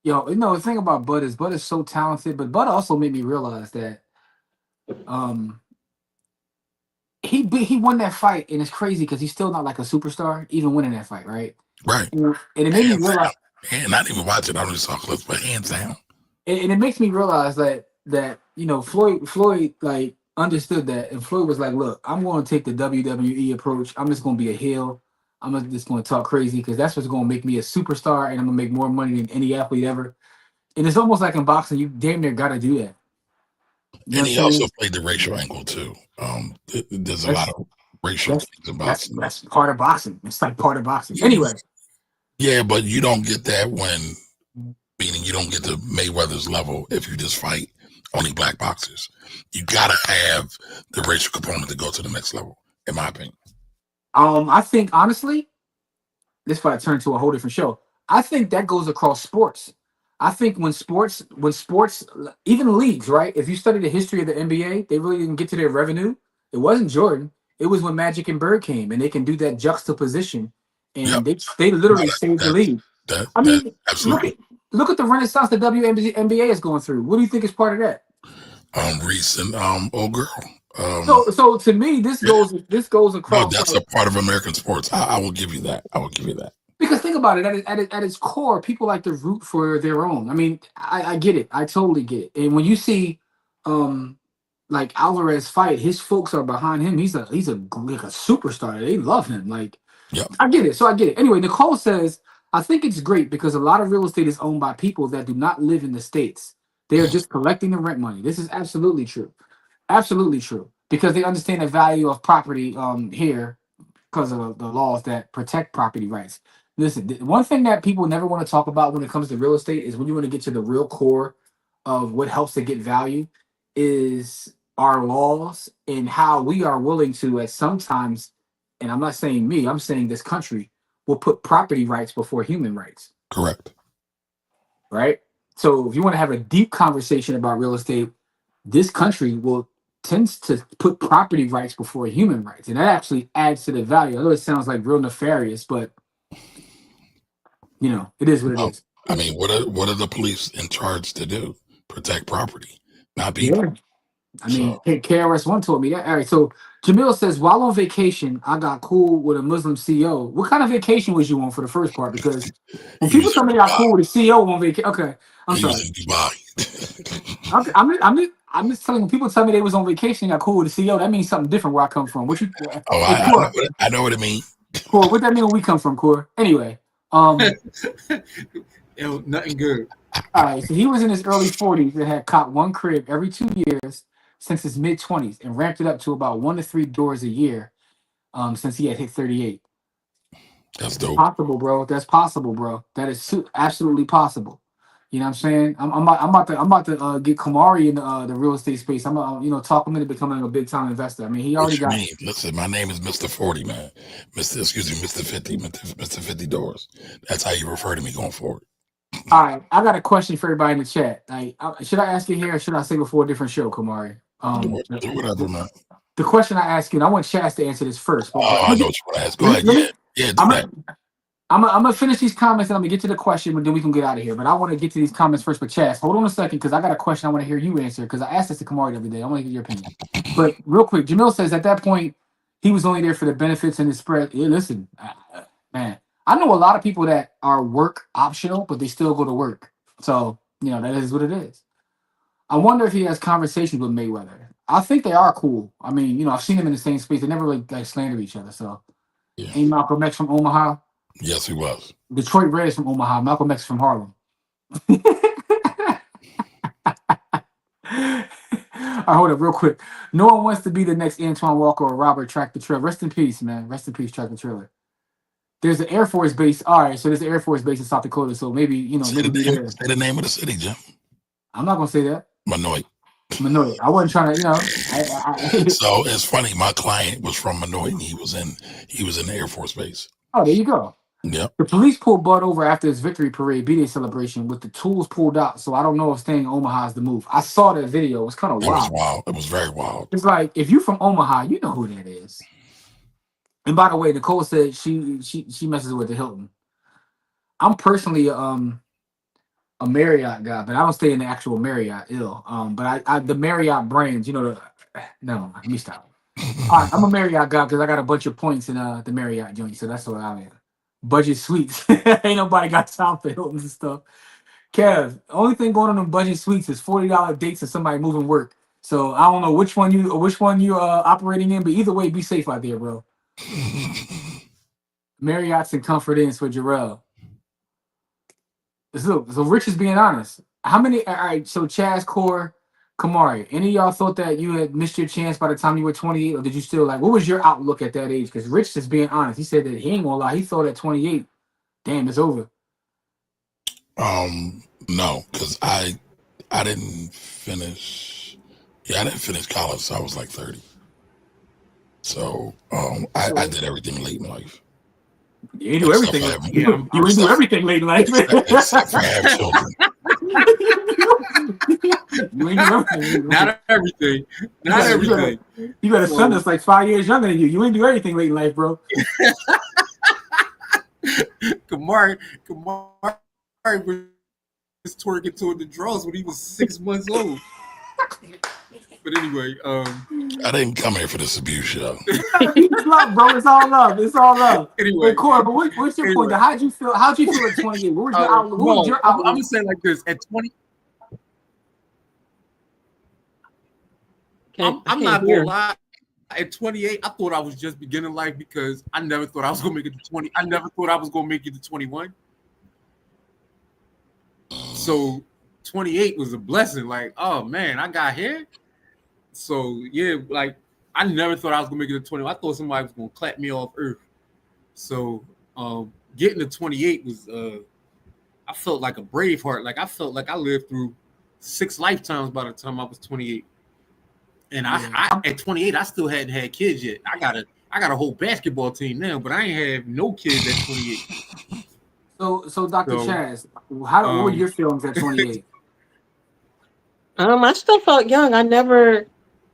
Yo, the thing about Bud is so talented, but Bud also made me realize that he won that fight, and it's crazy because he's still not like a superstar, even winning that fight, right? Right. And it made me realize. And I didn't even watch it. I only saw clips, but hands down. And it makes me realize that Floyd like understood that, and Floyd was like, "Look, I'm going to take the WWE approach. I'm just going to be a heel. I'm just going to talk crazy because that's what's going to make me a superstar, and I'm going to make more money than any athlete ever." And it's almost like in boxing, you damn near got to do that. And he also played the racial angle too. There's a lot of racial things in boxing. That's part of boxing. It's like part of boxing. Anyway. Yeah, but you don't get that meaning you don't get to Mayweather's level if you just fight only black boxers. You gotta have the racial component to go to the next level, in my opinion. I think honestly, this might turn to a whole different show. I think that goes across sports. I think when sports, even leagues, right? If you study the history of the NBA, they really didn't get to their revenue. It wasn't Jordan. It was when Magic and Bird came, and they can do that juxtaposition, and they literally saved the league. Look at the renaissance the WNBA is going through. What do you think is part of that? Recent old girl. So to me, this goes across. No, that's a part of American sports. I will give you that. Because think about it, at its core, people like to root for their own. I mean, I get it. I totally get it. And when you see, like Alvarez fight, his folks are behind him. He's like a superstar. They love him. Like, I get it. So I get it. Anyway, Nicole says, I think it's great because a lot of real estate is owned by people that do not live in the States. They are just collecting the rent money. This is absolutely true. Absolutely true. Because they understand the value of property here because of the laws that protect property rights. Listen, one thing that people never want to talk about when it comes to real estate is when you want to get to the real core of what helps to get value is our laws and how we are willing to, at sometimes, and I'm not saying me, I'm saying this country, will put property rights before human rights. Correct. Right? So if you want to have a deep conversation about real estate, this country tends to put property rights before human rights. And that actually adds to the value. I know it sounds like real nefarious, but it is what it is. I mean, what are the police in charge to do? Protect property, not people. Yeah. I mean, KRS-One told me that. All right, so Jamil says, while on vacation, I got cool with a Muslim CEO. What kind of vacation was you on for the first part? Because when people tell me I got cool with a CEO on vacation, okay, I'm sorry. Dubai. I'm just telling you, when people tell me they was on vacation, got cool with the CEO. That means something different where I come from. What you? Oh, Hey, Core, I know what it means. Core, what that mean when we come from, Core? Anyway, Nothing good. all right. So he was in his early 40s and had caught one crib every 2 years since his mid 20s, and ramped it up to about 1 to 3 doors a year. Since he had hit 38. That's dope. Possible, bro. That's possible, bro. That is absolutely possible. You know what I'm saying? I'm about to get Kamari in the real estate space. I'm talk him into becoming a big time investor. I mean, he What already you got. mean? Listen, my name is Mr. 40, man. Mr. 50, Mr. 50 doors. That's how you refer to me going forward. All right, I got a question for everybody in the chat. Like, should I ask it here or should I say before a different show, Kamari? Do whatever, man. The question I ask you, and I want Chaz to answer this first. But I know what you want to ask. Go ahead. Yeah, do that. I'm gonna finish these comments and I'm gonna get to the question, but then we can get out of here. But I want to get to these comments first. But Chaz, hold on a second, because I got a question I want to hear you answer. Because I asked this to Kamari the other day. I want to get your opinion. But real quick, Jamil says at that point he was only there for the benefits and the spread. Yeah, listen, man, I know a lot of people that are work optional, but they still go to work. So that is what it is. I wonder if he has conversations with Mayweather. I think they are cool. I mean, I've seen them in the same space. They never really slander each other. So, Yeah. Ain't Malcolm X from Omaha? Yes, he was. Detroit Red is from Omaha. Malcolm X from Harlem. All right, hold up real quick. No one wants to be the next Antoine Walker or Robert Tractor Trailer. Rest in peace, man. Rest in peace, Tractor Trailer. There's an Air Force base. All right, so there's an Air Force base in South Dakota. So maybe, Say the name of the city, Jim. I'm not going to say that. Manoy. I wasn't trying to, So it's funny. My client was from Manoy, and he was in the Air Force Base. Oh, there you go. Yep. The police pulled Bud over after his victory parade B-Day celebration with the tools pulled out. So I don't know if staying in Omaha is the move. I saw that video. It was kind of wild. It was wild. It was very wild. It's like, if you're from Omaha, you know who that is. And by the way, Nicole said she messes with the Hilton. I'm personally a Marriott guy, but I don't stay in the actual Marriott. But I the Marriott brands, no, let me stop. All right, I'm a Marriott guy because I got a bunch of points in the Marriott joint, so that's what I am. Budget suites. Ain't nobody got time for Hiltons and stuff. Kev, only thing going on in budget suites is $40 dates and somebody moving work. So I don't know which one you operating in, but either way, be safe out there, bro. Marriott's and Comfort Inns for Jarrell. So Rich is being honest. How many? All right, so Chaz, Core, Kamari, any of y'all thought that you had missed your chance by the time you were 28, or did you still what was your outlook at that age? Because Rich is being honest. He said that he ain't gonna lie. He thought at 28, damn, it's over. No, because I didn't finish. Yeah, I didn't finish college, so I was like 30. So I did everything late in life. You ain't do everything. You ain't do everything late in life. Except for have children. You ain't do everything. Not everything. Not everything. You got a son that's like 5 years younger than you. You ain't do everything late in life, bro. Kamari was twerking toward the draws when he was 6 months old. But anyway, I didn't come here for this abuse show. It's love, bro. It's all love. It's all love. Anyway, Core, but what's your point? How'd you feel at 28? What was your outlook? What was your outlook? I'm gonna say like this: at 20, I'm not gonna lie. At 28, I thought I was just beginning life because I never thought I was gonna make it to 20. I never thought I was gonna make it to 21. So 28 was a blessing. Like, oh man, I got here. So yeah, like I never thought I was gonna make it to 20. I thought somebody was gonna clap me off earth. So getting to 28 was I felt like a brave heart. Like I felt like I lived through 6 lifetimes by the time I was 28. And I at 28, I still hadn't had kids yet. I got a whole basketball team now, but I ain't have no kids at 28. So Dr. Chaz, what were your feelings at 28? I still felt young.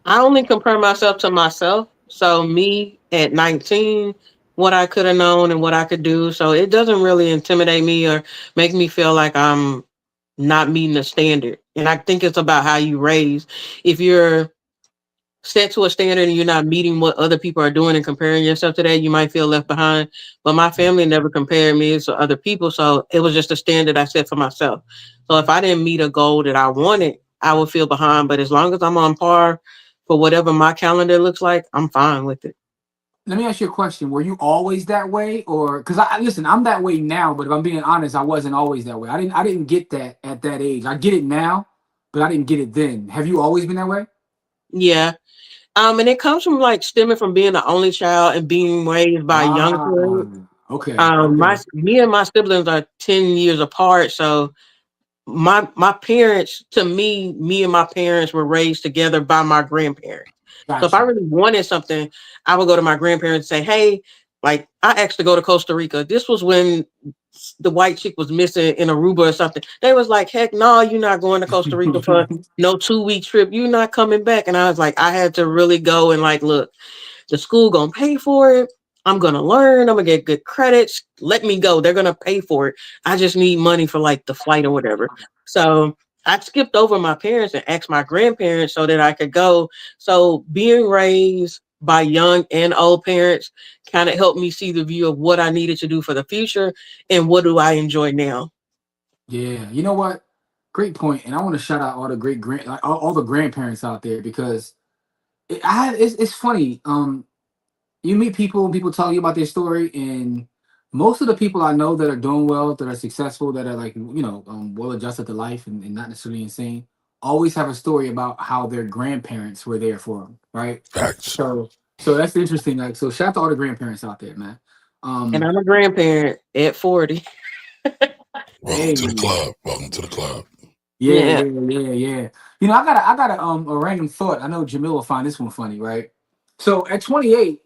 I only compare myself to myself. So me at 19, what I could have known and what I could do. So it doesn't really intimidate me or make me feel like I'm not meeting the standard. And I think it's about how you raise. If you're set to a standard and you're not meeting what other people are doing and comparing yourself to that, you might feel left behind. But my family never compared me to other people. So it was just a standard I set for myself. So if I didn't meet a goal that I wanted, I would feel behind. But as long as I'm on par for whatever my calendar looks like, I'm fine with it. Let me ask you a question. Were you always that way, or because I listen, I'm that way now, but if I'm being honest, I wasn't always that way. I didn't get that at that age. I get it now, but I didn't get it then. Have you always been that way? Yeah. And it comes from like stemming from being the only child and being raised by young Ah, parents. okay, okay. Me and my siblings are 10 years apart, so my parents, to me and my parents were raised together by my grandparents. So if I Gotcha. really wanted something, I would go to my grandparents and say, hey, like I asked to go to Costa Rica. This was when the white chick was missing in Aruba or something. They was like, heck no, you're not going to Costa Rica for no 2-week trip. You're not coming back. And I was like, I had to really go and like, look, the school gonna pay for it. I'm gonna learn. I'm gonna get good credits. Let me go. They're gonna pay for it. I just need money for like the flight or whatever. So I skipped over my parents and asked my grandparents so that I could go. So being raised by young and old parents kind of helped me see the view of what I needed to do for the future and what do I enjoy now. Yeah, you know what? Great point. And I want to shout out all the like all the grandparents out there because it's funny. You meet people and people tell you about their story, and most of the people I know that are doing well, that are successful, that are like well adjusted to life and not necessarily insane, always have a story about how their grandparents were there for them, right? Facts. So that's interesting. Like, so shout out to all the grandparents out there, man. And I'm a grandparent at 40. Welcome to the Hey, club. Welcome to the club. yeah, Yeah. yeah, yeah, yeah. I got a random thought. I know Jamil will find this one funny, right? So at 28,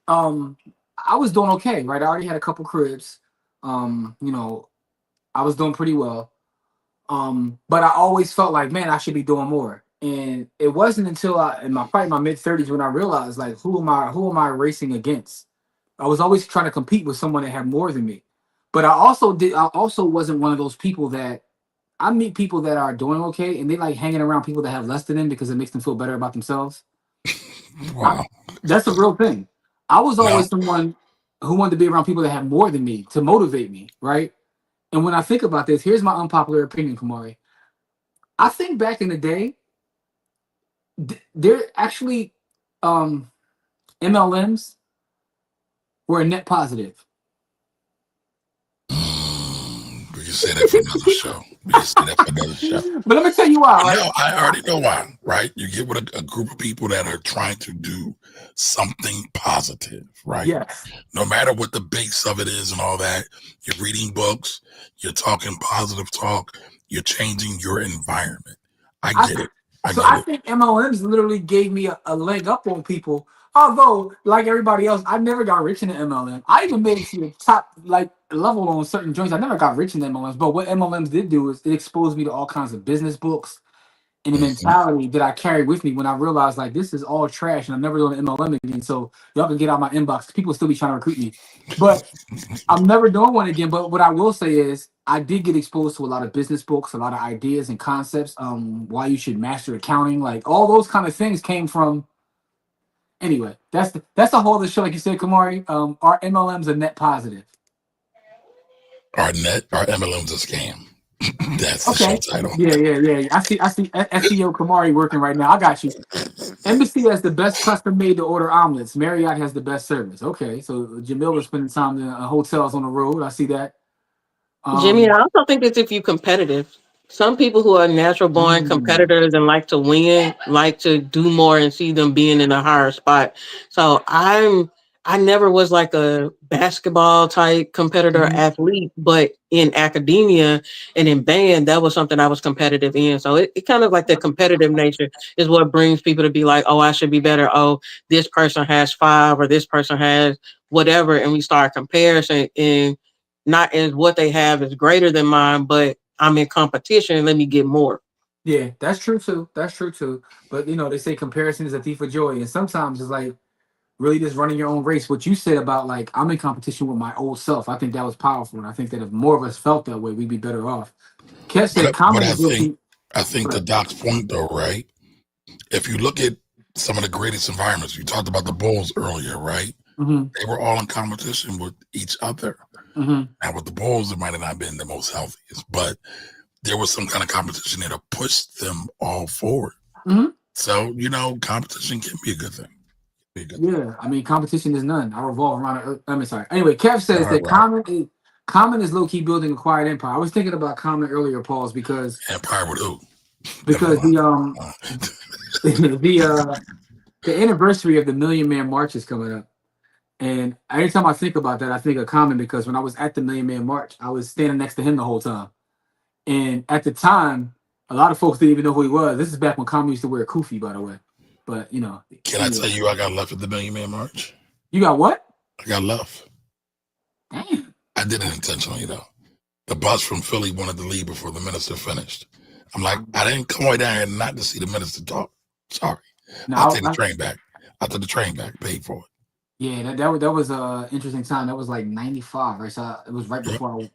I was doing okay, right? I already had a couple cribs. You know, I was doing pretty well. But I always felt like, man, I should be doing more. And it wasn't until probably my mid 30s when I realized like who am I racing against? I was always trying to compete with someone that had more than me. But I also wasn't one of those people that I meet people that are doing okay and they like hanging around people that have less than them because it makes them feel better about themselves. Wow. That's a real thing. I was No, always someone who wanted to be around people that have more than me to motivate me, right? And when I think about this, here's my unpopular opinion, Kamari. I think back in the day, they're actually MLMs were a net positive. we can say that for another show. We can say that for another show. But let me tell you why, right? No, I already know why, right? You get with a group of people that are trying to do something positive, right? Yes. No matter what the base of it is and all that, you're reading books, you're talking positive talk, you're changing your environment. I get it. I think MLMs literally gave me a leg up on people. Although, like everybody else, I never got rich in the MLM. I even made it to the top like level on certain joints. I never got rich in the MLMs. But what MLMs did do is it exposed me to all kinds of business books and the mentality that I carried with me when I realized like this is all trash and I'm never doing MLM again. So y'all can get out my inbox. People still be trying to recruit me. But I'm never doing one again. But what I will say is I did get exposed to a lot of business books, a lot of ideas and concepts. Why you should master accounting, like all those kind of things came from. Anyway, that's the whole of the show. Like you said, Kamari, our MLM's a net positive. Our MLM's a scam. That's the show title. Yeah. I see SEO Kamari working right now. I got you. Embassy has the best custom made to order omelets. Marriott has the best service. Okay, so Jamil was spending time in hotels on the road. I see that. Jimmy, I also think it's if you're competitive. Some people who are natural born Mm, competitors and like to win, like to do more and see them being in a higher spot. So I never was like a basketball type competitor mhm. athlete, but in academia and in band, that was something I was competitive in. So it kind of like the competitive nature is what brings people to be like, oh, I should be better. Oh, this person has 5 or this person has whatever. And we start comparison and not as what they have is greater than mine, but I'm in competition. Let me get more. Yeah, that's true too. That's true too. But they say comparison is a thief of joy, and sometimes it's like really just running your own race. What you said about like I'm in competition with my old self, I think that was powerful, and I think that if more of us felt that way, we'd be better off. Kev said, But "Common is guilty." I think to Doc's point though, right? If you look at some of the greatest environments, we talked about the Bulls earlier, right? Mm-hmm, They were all in competition with each other. mm-hmm. And with the Bulls, it might have not been the most healthiest, but there was some kind of competition there to push them all forward. Mhm. So, competition can be a good thing. Yeah, I mean, competition is none. I revolve around. Sorry. Anyway, Kev says that Right. Common is low key building a quiet empire. I was thinking about Common earlier, Pauls, because Empire with who? Never because mind. the anniversary of the Million Man March is coming up, and every time I think about that, I think of Common because when I was at the Million Man March, I was standing next to him the whole time, and at the time, a lot of folks didn't even know who he was. This is back when Common used to wear a kufi, by the way. But Can I tell you I got left at the Million Man March? You got what? I got left. Damn. I did it intentionally though. The bus from Philly wanted to leave before the minister finished. I'm like, I didn't come way down here not to see the minister talk. Sorry. No, I'll take the train back. I took the train back, paid for it. Yeah, that was a interesting time. That was like 95, right? So it was right before I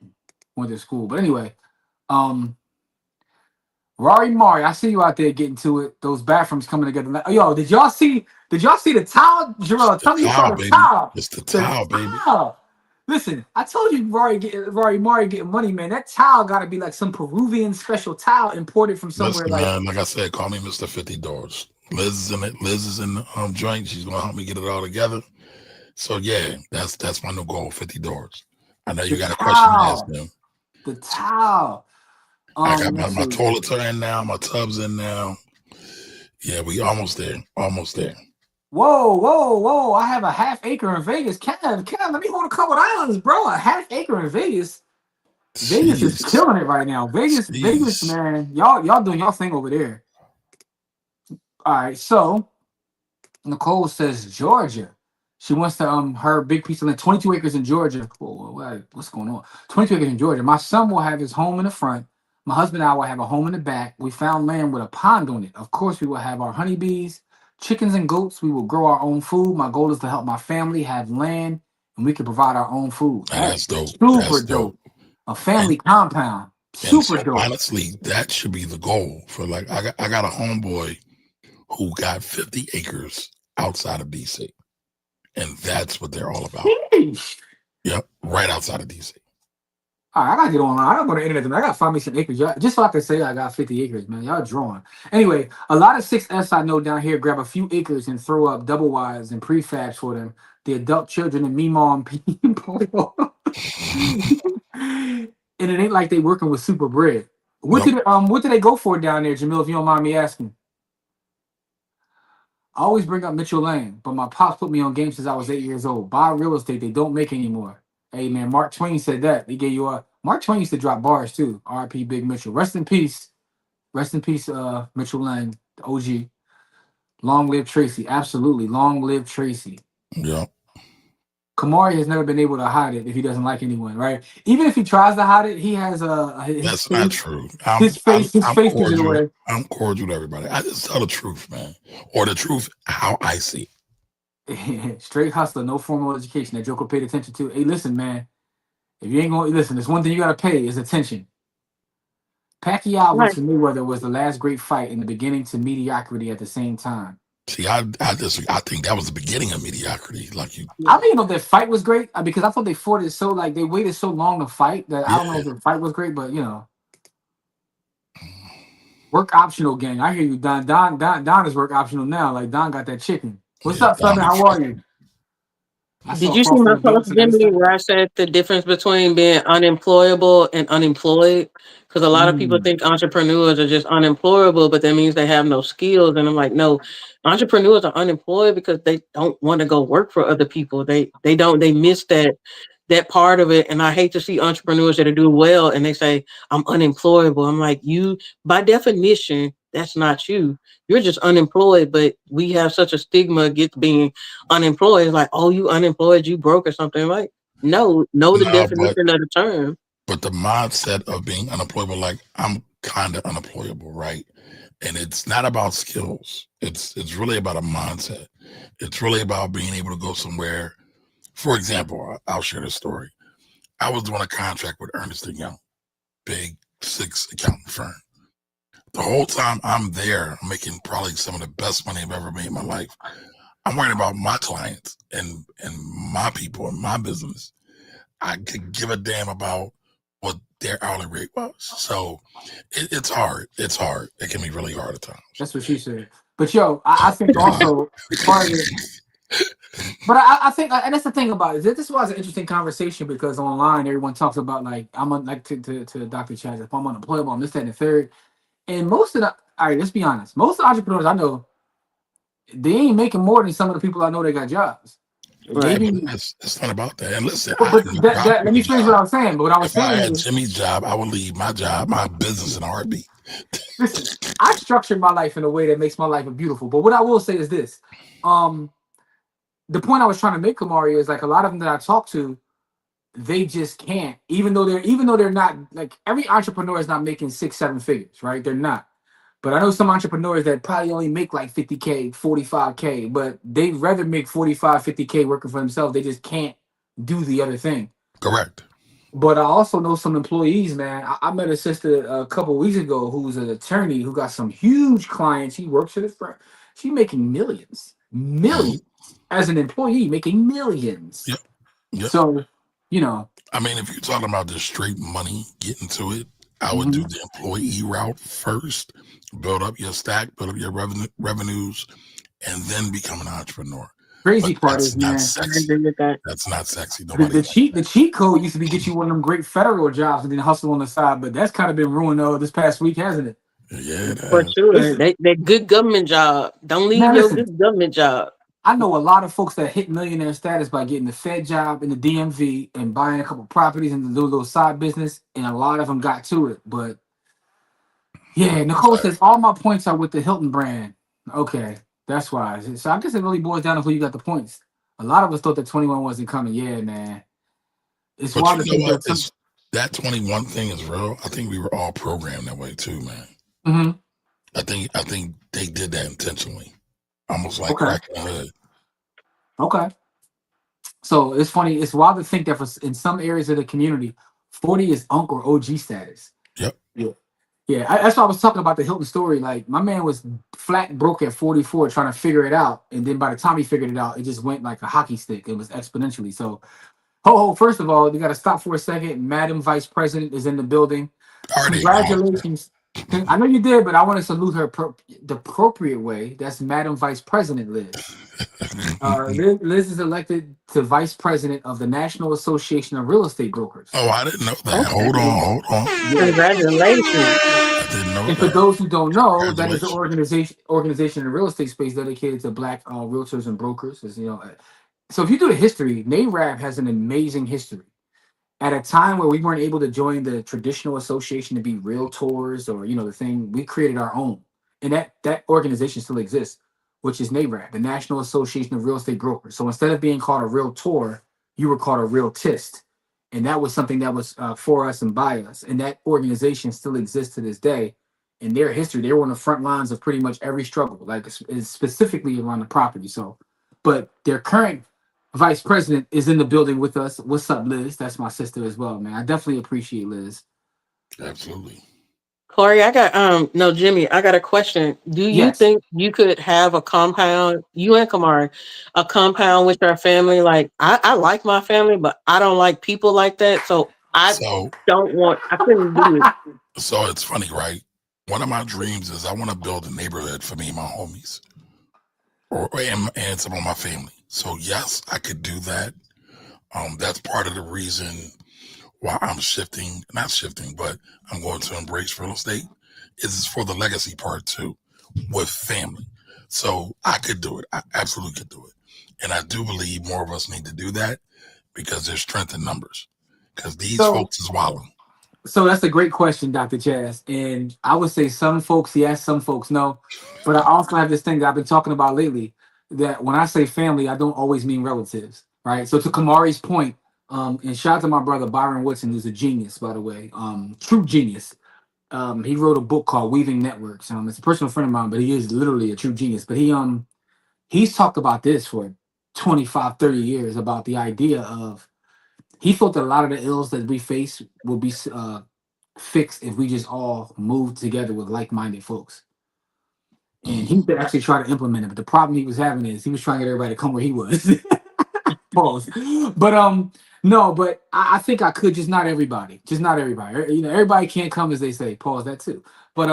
went to school. But anyway, Rory Mari, I see you out there getting to it. Those bathrooms coming together. Yo, did y'all see the towel? Jarrell, tell me you saw the towel. It's the towel, baby. Listen, I told you Rory Mari getting money, man. That towel got to be like some Peruvian special towel imported from somewhere. Listen, man, like I said, call me Mr. 50 Doors. Liz is in it. Liz is in the joint. She's gonna help me get it all together. So yeah, that's my new goal, 50 Doors. I know you got a question to ask them. The towel. I got my toilets are in now, my tubs in now. Yeah, we almost there. Almost there. Whoa. I have a half acre in Vegas. Kev, let me hold a couple of islands, bro. A half acre in Vegas. Vegas is killing it right now. Vegas, man. Y'all doing y'all thing over there. All right, so Nicole says Georgia. She wants to her big piece of land, 22 acres in Georgia. Whoa, what's going on? 22 acres in Georgia. My son will have his home in the front. My husband and I will have a home in the back. We found land with a pond on it. Of course, we will have our honeybees, chickens, and goats. We will grow our own food. My goal is to help my family have land, and we can provide our own food. That's dope. Super dope. A family compound. Super dope. Honestly, that should be the goal for like I got a homeboy who got 50 acres outside of DC. And that's what they're all about. Sheesh. Yep, right outside of DC. All right, I gotta get online. I don't go to the internet. I gotta find me some acres. Just so I can say I got 50 acres, man. Y'all drawing. Anyway, a lot of 6S I know down here grab a few acres and throw up double wides and prefabs for them. The adult children and Meemaw and people. And it ain't like they working with super bread. What did they go for down there, Jamil, if you don't mind me asking? I always bring up Mitchell Lane, but my pops put me on games since I was 8 years old. Buy real estate they don't make anymore. Hey man, Mark Twain said that. He gave you Mark Twain used to drop bars too. R.I.P. Big Mitchell. Rest in peace. Mitchell Lane, the OG. Long live Tracy. Absolutely. Long live Tracy. Yeah. Kamari has never been able to hide it if he doesn't like anyone, right? Even if he tries to hide it, he has That's not true. His face is in a way. I'm cordial to everybody. I just tell the truth, man. Or the truth how I see it. Straight hustler, no formal education. That Joker paid attention to. Hey, listen, man. If you ain't going to listen, there's one thing you gotta pay is attention. Pacquiao versus Mayweather was the last great fight in the beginning to mediocrity at the same time. See, I think that was the beginning of mediocrity. Like you, I didn't know that fight was great because I thought they fought it so like they waited so long to fight that I don't know if the fight was great, but work optional gang. I hear you, Don. Don is work optional now. Like Don got that chicken. What's up, Southern? How are you? Did you see my post, Jimmy, where I said the difference between being unemployable and unemployed? Because a lot of people think entrepreneurs are just unemployable, but that means they have no skills. And I'm like, no, entrepreneurs are unemployed because they don't want to go work for other people. They miss that part of it. And I hate to see entrepreneurs that are doing well and they say, I'm unemployable. I'm like, you, by definition, that's not you. You're just unemployed, but we have such a stigma against being unemployed. It's like, oh, you unemployed, you broke or something. Like, know the definition of the term. But the mindset of being unemployable, like I'm kind of unemployable, right? And it's not about skills. It's really about a mindset. It's really about being able to go somewhere. For example, I'll share this story. I was doing a contract with Ernst & Young, big 6 accounting firm. The whole time I'm there, I'm making probably some of the best money I've ever made in my life. I'm worrying about my clients and my people and my business. I could give a damn about what their hourly rate was. So it's hard. It's hard. It can be really hard at times. That's what she said. But yo, I think also part of it. But I think, and that's the thing about it. This was an interesting conversation because online everyone talks about like I'm on, like to Dr. Chaz, if I'm unemployable, I'm this, that, and the third. And most of the, all right, let's be honest. Most of the entrepreneurs I know, they ain't making more than some of the people I know that got jobs. Right. Maybe, It's not about that. And listen, but let me finish what I was saying. But what I was if I saying had is, Jimmy's job, I would leave my job, my business in a heartbeat. listen, I structured my life in a way that makes my life beautiful. But what I will say is this: the point I was trying to make, Kamari, is like a lot of them that I talk to, they just can't. Even though they're not, like, every entrepreneur is not making 6-7 figures, right? They're not. But I know some entrepreneurs that probably only make like 50K, 45K, but they'd rather make 45, 50K working for themselves. They just can't do the other thing. Correct. But I also know some employees, man. I met a sister a couple of weeks ago who's an attorney who got some huge clients. She works for this firm. She's making millions as an employee, making millions. Yep. Yep. So, you know. I mean, if you're talking about just straight money, getting to it, I would do the employee route first, build up your stack, build up your revenues, and then become an entrepreneur. Crazy But part is, man, I agree with that. that's not sexy. the cheat code used to be get you one of them great federal jobs and then hustle on the side, but that's kind of been ruined this past week, hasn't it? Yeah, For sure. That good government job. Don't leave your good government job. I know a lot of folks that hit millionaire status by getting the Fed job in the DMV and buying a couple properties and do a little side business, and a lot of them got to it. But yeah, Nicole says all my points are with the Hilton brand. Okay, that's why. So I guess it really boils down to who you got the points. A lot of us thought that 21 wasn't coming. Yeah, man. It's wild to think that that 21 thing is real. I think we were all programmed that way too, man. Mm-hmm. I think they did that intentionally, almost like cracking the hood. Okay. So it's funny. It's wild to think that in some areas of the community, 40 is Unc or OG status. Yep. Yeah. That's why I was talking about the Hilton story. Like, my man was flat broke at 44 trying to figure it out. And then by the time he figured it out, it just went like a hockey stick. It was exponentially. So, first of all, you got to stop for a second. Madam Vice President is in the building. Congratulations. I know you did, but I want to salute her the appropriate way. That's Madam Vice President Liz. Liz is elected to Vice President of the National Association of Real Estate Brokers. Oh, I didn't know that. Okay. Hold on. Congratulations. I didn't know and that. For those who don't know, that is an organization in the real estate space dedicated to Black realtors and brokers. As you know, so if you do the history, NAREB has an amazing history. At a time where we weren't able to join the traditional association to be realtors or, the thing, we created our own. And that organization still exists, which is NAREB, the National Association of Real Estate Brokers. So instead of being called a realtor, you were called a realtist. And that was something that was for us and by us. And that organization still exists to this day. In their history, they were on the front lines of pretty much every struggle, like specifically around the property. So, but their current Vice President is in the building with us. What's up, Liz? That's my sister as well, man. I definitely appreciate Liz. Absolutely. Corey, Jimmy, I got a question. Do you think you could have a compound, you and Kamari, a compound with your family? Like, I like my family, but I don't like people like that. So I couldn't do it. So it's funny, right? One of my dreams is I want to build a neighborhood for me and my homies and some of my family. So yes, I could do that. That's part of the reason why I'm not shifting, but I'm going to embrace real estate. Is for the legacy part too, with family. So I could do it. I absolutely could do it. And I do believe more of us need to do that because there's strength in numbers. Because these folks is wilding. So that's a great question, Dr. Chaz. And I would say some folks yes, some folks no. But I also have this thing that I've been talking about lately, that when I say family, I don't always mean relatives, right? So to Kamari's point, and shout out to my brother Byron Woodson, who's a genius, by the way, true genius. He wrote a book called Weaving Networks. It's a personal friend of mine, but he is literally a true genius. But he's talked about this for 25, 30 years, about the idea of, he thought that a lot of the ills that we face will be fixed if we just all moved together with like-minded folks. And he actually tried to implement it, but the problem he was having is he was trying to get everybody to come where he was. Pause. But no, but I think I could, just not everybody. Just not everybody. You know, everybody can't come, as they say. Pause that too. But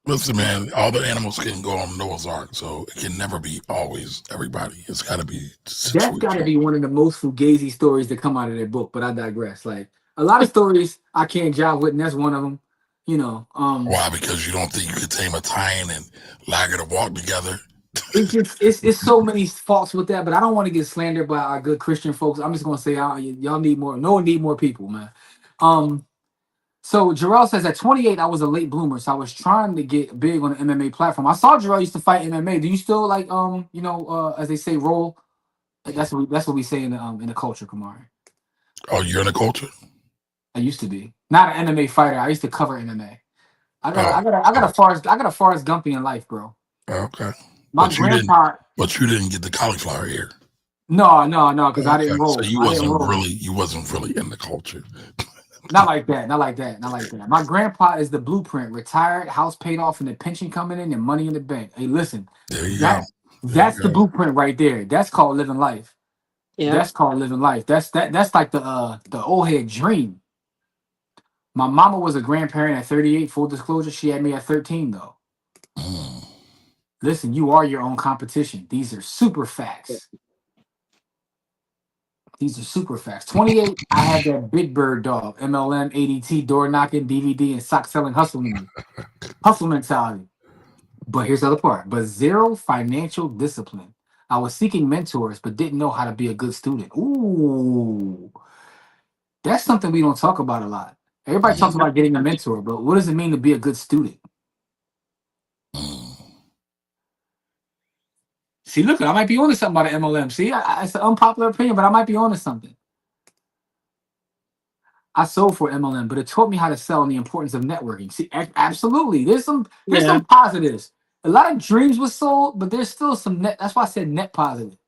Listen, man, all the animals can go on Noah's Ark, so it can never be always everybody. It's got to be that's got to situational. be one of the most fugazi stories that come out of their book. But I digress. Like a lot of stories I can't jive with, and that's one of them. You know, Why? Because you don't think you could tame a lion and lager to walk together? it's just it's so many faults with that. But I don't want to get slandered by our good Christian folks. I'm just gonna say y'all need more. No one need more people, man. So Jarrell says at 28 I was a late bloomer, so I was trying to get big on the MMA platform. I saw Jarrell used to fight MMA. Do you still like as they say roll? That's what we say in the culture, Kamari. Oh, you're in the culture? I used to be not an MMA fighter. I used to cover MMA. I got a Forrest Gumpy in life, bro. Okay. My grandpa. But you didn't get the cauliflower ear. No, because I Okay. didn't roll. So you wasn't really in the culture. Not like that. My grandpa is the blueprint. Retired, house paid off, and the pension coming in, and money in the bank. Hey, listen, There you go. That's the blueprint right there. That's called living life. Yeah. That's called living life. That's like the old head dream. My mama was a grandparent at 38. Full disclosure, she had me at 13 though. Listen, you are your own competition. These are super facts. 28, I had that Big Bird dog, MLM, ADT, door knocking, DVD, and sock selling hustle mentality. But here's the other part. But zero financial discipline. I was seeking mentors, but didn't know how to be a good student. Ooh, that's something we don't talk about a lot. Everybody talks about getting a mentor, but what does it mean to be a good student? See, look, I might be onto something about an MLM. See, it's an unpopular opinion, but I might be onto something. I sold for MLM, but it taught me how to sell and the importance of networking. See, absolutely. There's some positives. A lot of dreams were sold, but there's still some net. That's why I said net positive.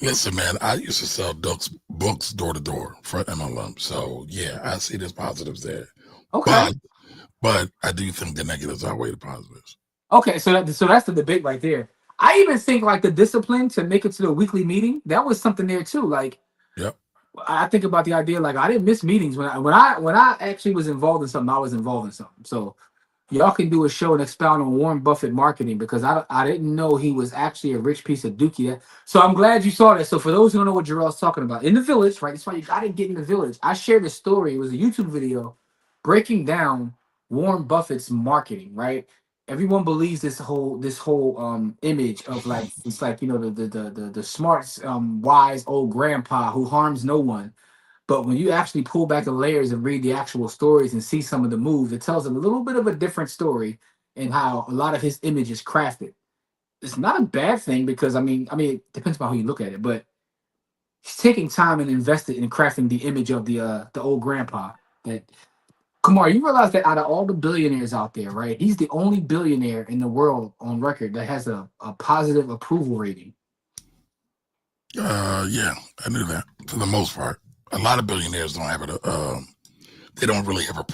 Listen, man, I used to sell books door to door for MLM. So yeah, I see there's positives there. Okay. But I do think the negatives outweigh the positives. Okay, so that's the debate right there. I even think like the discipline to make it to the weekly meeting, that was something there too. Like, yep. I think about the idea like I didn't miss meetings when I actually was involved in something. I was involved in something. So y'all can do a show and expound on Warren Buffett marketing because I didn't know he was actually a rich piece of dookie. So I'm glad you saw that. So for those who don't know what Jarrell's talking about, in the village, right? That's why you got to get in the village. I shared a story. It was a YouTube video breaking down Warren Buffett's marketing, right? Everyone believes this whole image of like it's like the smart wise old grandpa who harms no one. But when you actually pull back the layers and read the actual stories and see some of the moves, it tells a little bit of a different story and how a lot of his image is crafted. It's not a bad thing because I mean it depends on how you look at it, but he's taking time and invested in crafting the image of the old grandpa. That Kumar, you realize that out of all the billionaires out there, right? He's the only billionaire in the world on record that has a positive approval rating. Yeah, I knew that for the most part. A lot of billionaires don't have it. They don't really have a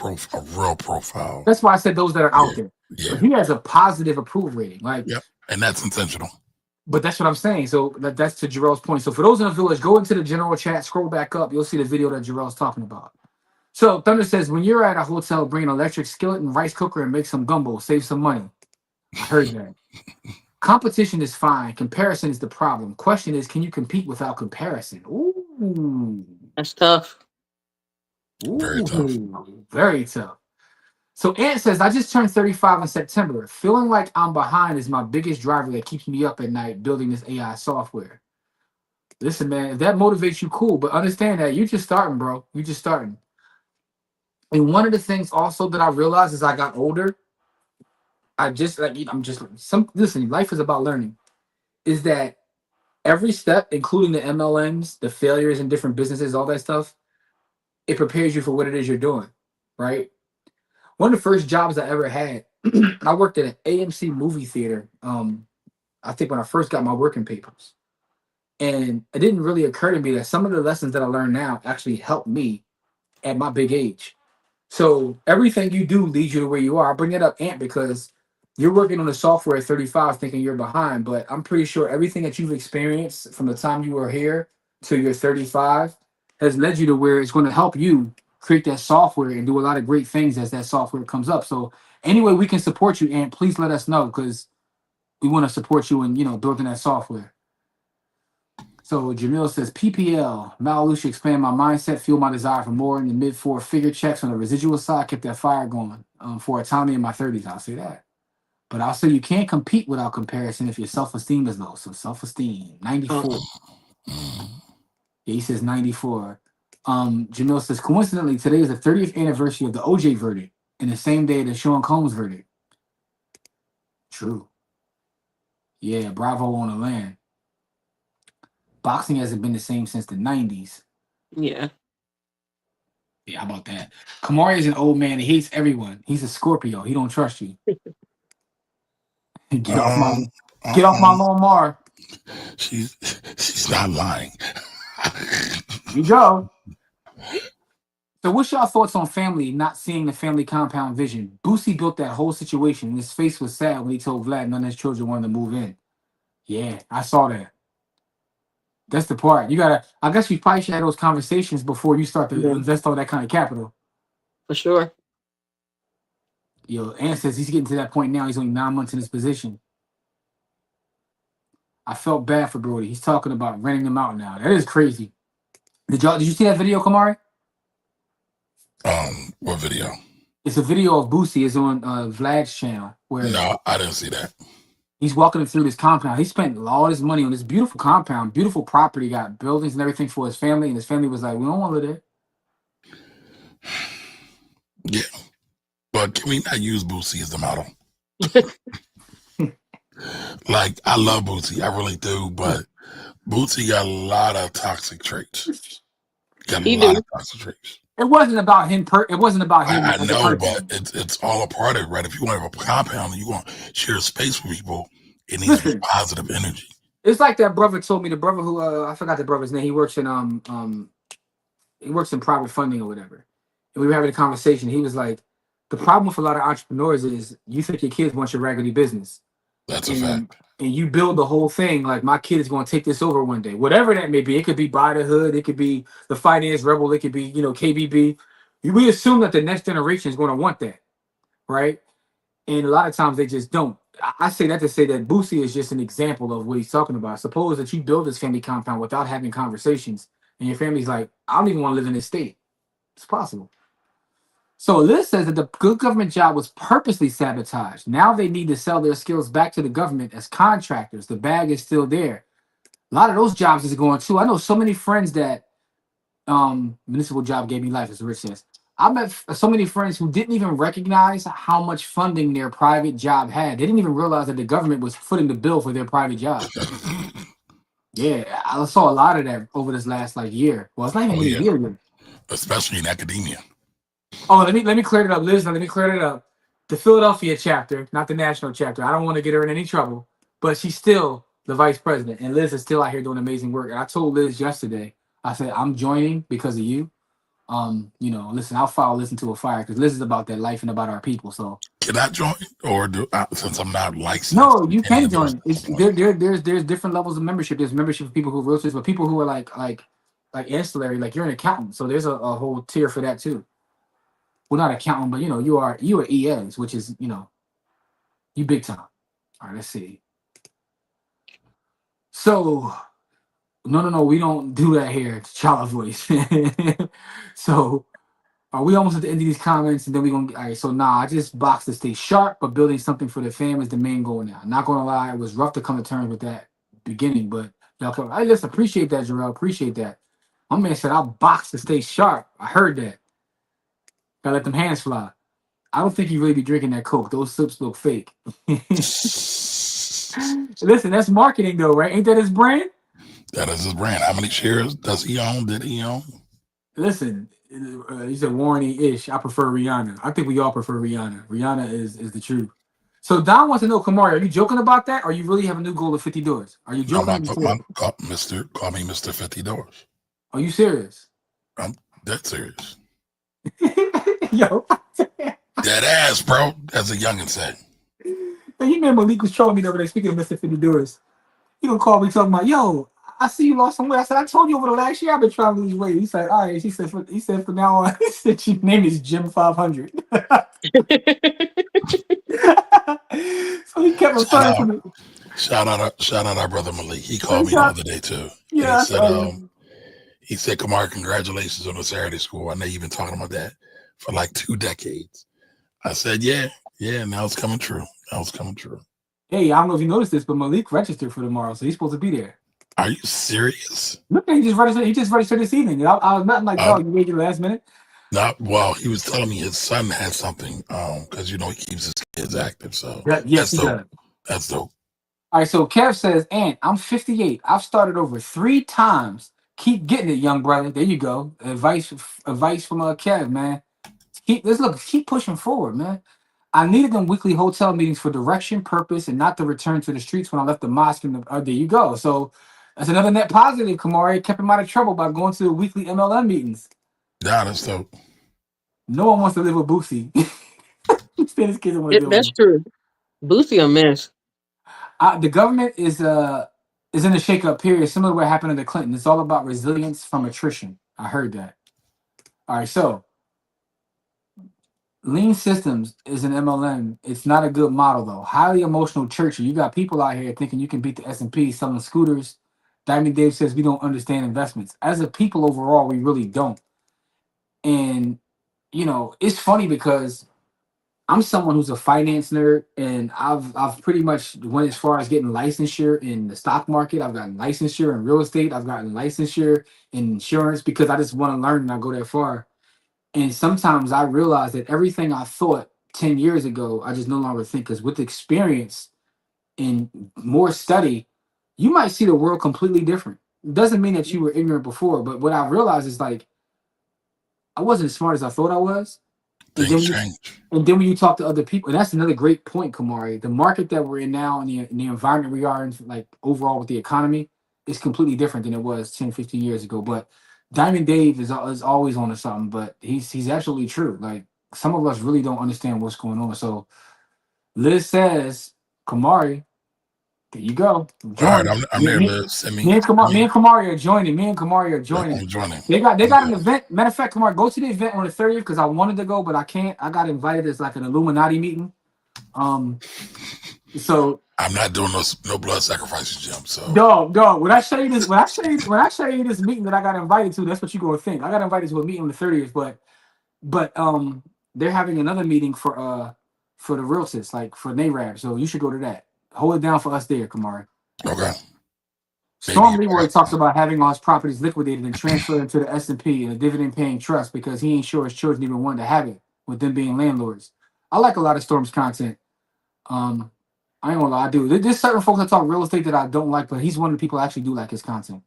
real profile. That's why I said those that are out there. Yeah. But he has a positive approval rating. Like, yep, and that's intentional. But that's what I'm saying. So that's to Jarrell's point. So for those in the village, go into the general chat, scroll back up. You'll see the video that Jarrell's talking about. So Thunder says, when you're at a hotel, bring an electric skillet and rice cooker and make some gumbo. Save some money. I heard that. Competition is fine. Comparison is the problem. Question is, can you compete without comparison? Ooh. That's tough. Ooh. Very tough. Very tough. So Ant says, I just turned 35 in September. Feeling like I'm behind is my biggest driver that keeps me up at night building this AI software. Listen, man, if that motivates you, cool. But understand that you're just starting, bro. You're just starting. And one of the things also that I realized as I got older, listen, life is about learning, is that every step, including the MLMs, the failures in different businesses, all that stuff, it prepares you for what it is you're doing, right? One of the first jobs I ever had, I worked at an AMC movie theater, I think when I first got my working papers. And it didn't really occur to me that some of the lessons that I learned now actually helped me at my big age. So everything you do leads you to where you are. I bring it up, Ant, because you're working on the software at 35 thinking you're behind, but I'm pretty sure everything that you've experienced from the time you were here till you're 35 has led you to where it's going to help you create that software and do a lot of great things as that software comes up. So any way we can support you, and please let us know because we want to support you in, building that software. So Jamil says, PPL, Malalushi expand my mindset, fuel my desire for more in the mid 4-figure checks on the residual side, kept that fire going for autonomy in my 30s. I'll say that. But I'll say you can't compete without comparison if your self-esteem is low. So self-esteem, 94. Yeah, he says 94. Jamil says, coincidentally, today is the 30th anniversary of the OJ verdict and the same day the Sean Combs verdict. True. Yeah, bravo on the land. Boxing hasn't been the same since the 90s. Yeah. Yeah, how about that? Kamari is an old man. He hates everyone. He's a Scorpio. He don't trust you. Get off my lawn, Mar. She's not lying. You go. So what's y'all thoughts on family not seeing the family compound vision? Boosie built that whole situation. His face was sad when he told Vlad none of his children wanted to move in. Yeah, I saw that. That's the part. I guess you probably should have those conversations before you start to invest all that kind of capital. For sure. Yo, Ann says he's getting to that point now. He's only 9 months in his position. I felt bad for Brody. He's talking about renting them out now. That is crazy. Did you see that video, Kamari? What video? It's a video of Boosie. It's on Vlad's channel. No, I didn't see that. He's walking him through this compound. He spent all his money on this beautiful compound, beautiful property, got buildings and everything for his family. And his family was like, we don't want to live there. Yeah. But can we not use Boosie as the model? Like, I love Boosie. I really do. But Boosie got a lot of toxic traits. It wasn't about him. It wasn't about him. I know, but it's all a part of it, right? If you want to have a compound and you want to share space with people, it needs to be positive energy. It's like that brother told me. The brother who I forgot the brother's name. He works in private funding or whatever. And we were having a conversation. He was like, the problem with a lot of entrepreneurs is you think your kids want your raggedy business. That's a fact. And you build the whole thing like my kid is going to take this over one day, whatever that may be. It could be Buy the Hood, it could be the Finance Rebel, it could be KBB. We assume that the next generation is going to want that, right? And a lot of times they just don't. I say that to say that Boosie is just an example of what he's talking about. Suppose that you build this family compound without having conversations, and your family's like, I don't even want to live in this state. It's possible. So Liz says that the good government job was purposely sabotaged. Now they need to sell their skills back to the government as contractors. The bag is still there. A lot of those jobs is going too. I know so many friends that municipal job gave me life, as Rich says. I met so many friends who didn't even recognize how much funding their private job had. They didn't even realize that the government was footing the bill for their private job. Yeah, I saw a lot of that over this last year. Well, it's not even a year. Especially in academia. Oh, let me clear it up, Liz. Let me clear it up. The Philadelphia chapter, not the national chapter. I don't want to get her in any trouble, but she's still the vice president, and Liz is still out here doing amazing work. And I told Liz yesterday, I said, I'm joining because of you. Listen, I'll follow Liz into a fire because Liz is about that life and about our people. So can I join, or since I'm not licensed? No, you can join. There's different levels of membership. There's membership for people who are realtors, but people who are like ancillary, like you're an accountant. So there's a whole tier for that too. Well, not accountant, but you are EAs, which is you big time. All right, let's see. So no, we don't do that here. It's Chala voice. So are we almost at the end of these comments, and then all right. So I just boxed to stay sharp, but building something for the fam is the main goal now. Not gonna lie, it was rough to come to terms with that beginning, but y'all I just appreciate that, Jarrell. Appreciate that. My man said I'll box to stay sharp. I heard that. Gotta let them hands fly. I don't think you really be drinking that Coke. Those sips look fake. Listen, that's marketing though, right? Ain't that his brand? That is his brand. How many shares does he own? Did he own? Listen, he said Warren-ish. I prefer Rihanna. I think we all prefer Rihanna. Rihanna is the truth. So Don wants to know, Kamari, are you joking about that, or you really have a new goal of 50 doors? Are you joking? Call me Mr. 50 Doors. Are you serious? I'm dead serious. Yo. Dead ass, bro. As a youngin' said. And you remember Malik was trolling me the other day, speaking of Mr. 50 Doors. He gonna call me talking about, yo, I see you lost some weight. I said, I told you over the last year I've been trying to lose weight. He said, all right. He said, from now on, he said, your name is Jim 500. So he kept Shout referring to out, me. shout out our brother Malik. He So called me the other day too, and yeah, he said, Kamar, congratulations on the Saturday school. I know you've been talking about that for like 2 decades. I said, yeah, now it's coming true. Hey, I don't know if you noticed this, but Malik registered for tomorrow, so he's supposed to be there. Are you serious? Look, he just registered this evening. I was nothing like, dog, you waited last minute. Well, he was telling me his son had something, because he keeps his kids active. So Yes, he does. That's dope. All right, so Kev says, Ant, I'm 58. I've started over 3 times. Keep getting it, young brother. There you go. Advice from Kev, man. Keep pushing forward, man. I needed them weekly hotel meetings for direction, purpose, and not to return to the streets when I left the mosque. There you go. So that's another net positive, Kamari. Kept him out of trouble by going to the weekly MLM meetings. Yeah, that's dope. No one wants to live with Boosie. His kids want to deal That's with true. Boosie a mess. The government is in a shake-up period, similar to what happened to the Clinton. It's all about resilience from attrition. I heard that. All right, so Lean Systems is an MLM. It's not a good model, though. Highly emotional churchy. You got people out here thinking you can beat the S&P selling scooters. Diamond Dave says we don't understand investments. As a people overall, we really don't. And, it's funny because I'm someone who's a finance nerd, and I've pretty much went as far as getting licensure in the stock market. I've gotten licensure in real estate. I've gotten licensure in insurance because I just want to learn and I go that far. And sometimes I realize that everything I thought 10 years ago, I just no longer think. Because with experience and more study, you might see the world completely different. It doesn't mean that you were ignorant before, but what I realized is like I wasn't as smart as I thought I was. And then when you talk to other people, and that's another great point, Kamari. The market that we're in now and the environment we are in, like overall with the economy, is completely different than it was 10, 15 years ago. But Diamond Dave is always on to something, but he's absolutely true. Like some of us really don't understand what's going on. So Liz says, Kamari, there you go. All right, I'm there, Liz. Me and Kamari are joining. I'm joining. They got an event. Matter of fact, Kamari, go to the event on the 30th because I wanted to go, but I can't. I got invited as like an Illuminati meeting. So I'm not doing no blood sacrifices, Jim. So dog. When I show you this meeting that I got invited to, that's what you're gonna think. I got invited to a meeting on the 30th, but they're having another meeting for the realtors, like for NARAB. So you should go to that. Hold it down for us there, Kamari. Okay. Storm Leroy talks about having all his properties liquidated and transferred into the S&P and a dividend-paying trust because he ain't sure his children even want to have it, with them being landlords. I like a lot of Storm's content. I ain't gonna lie, I do. There's certain folks that talk real estate that I don't like, but he's one of the people I actually do like his content.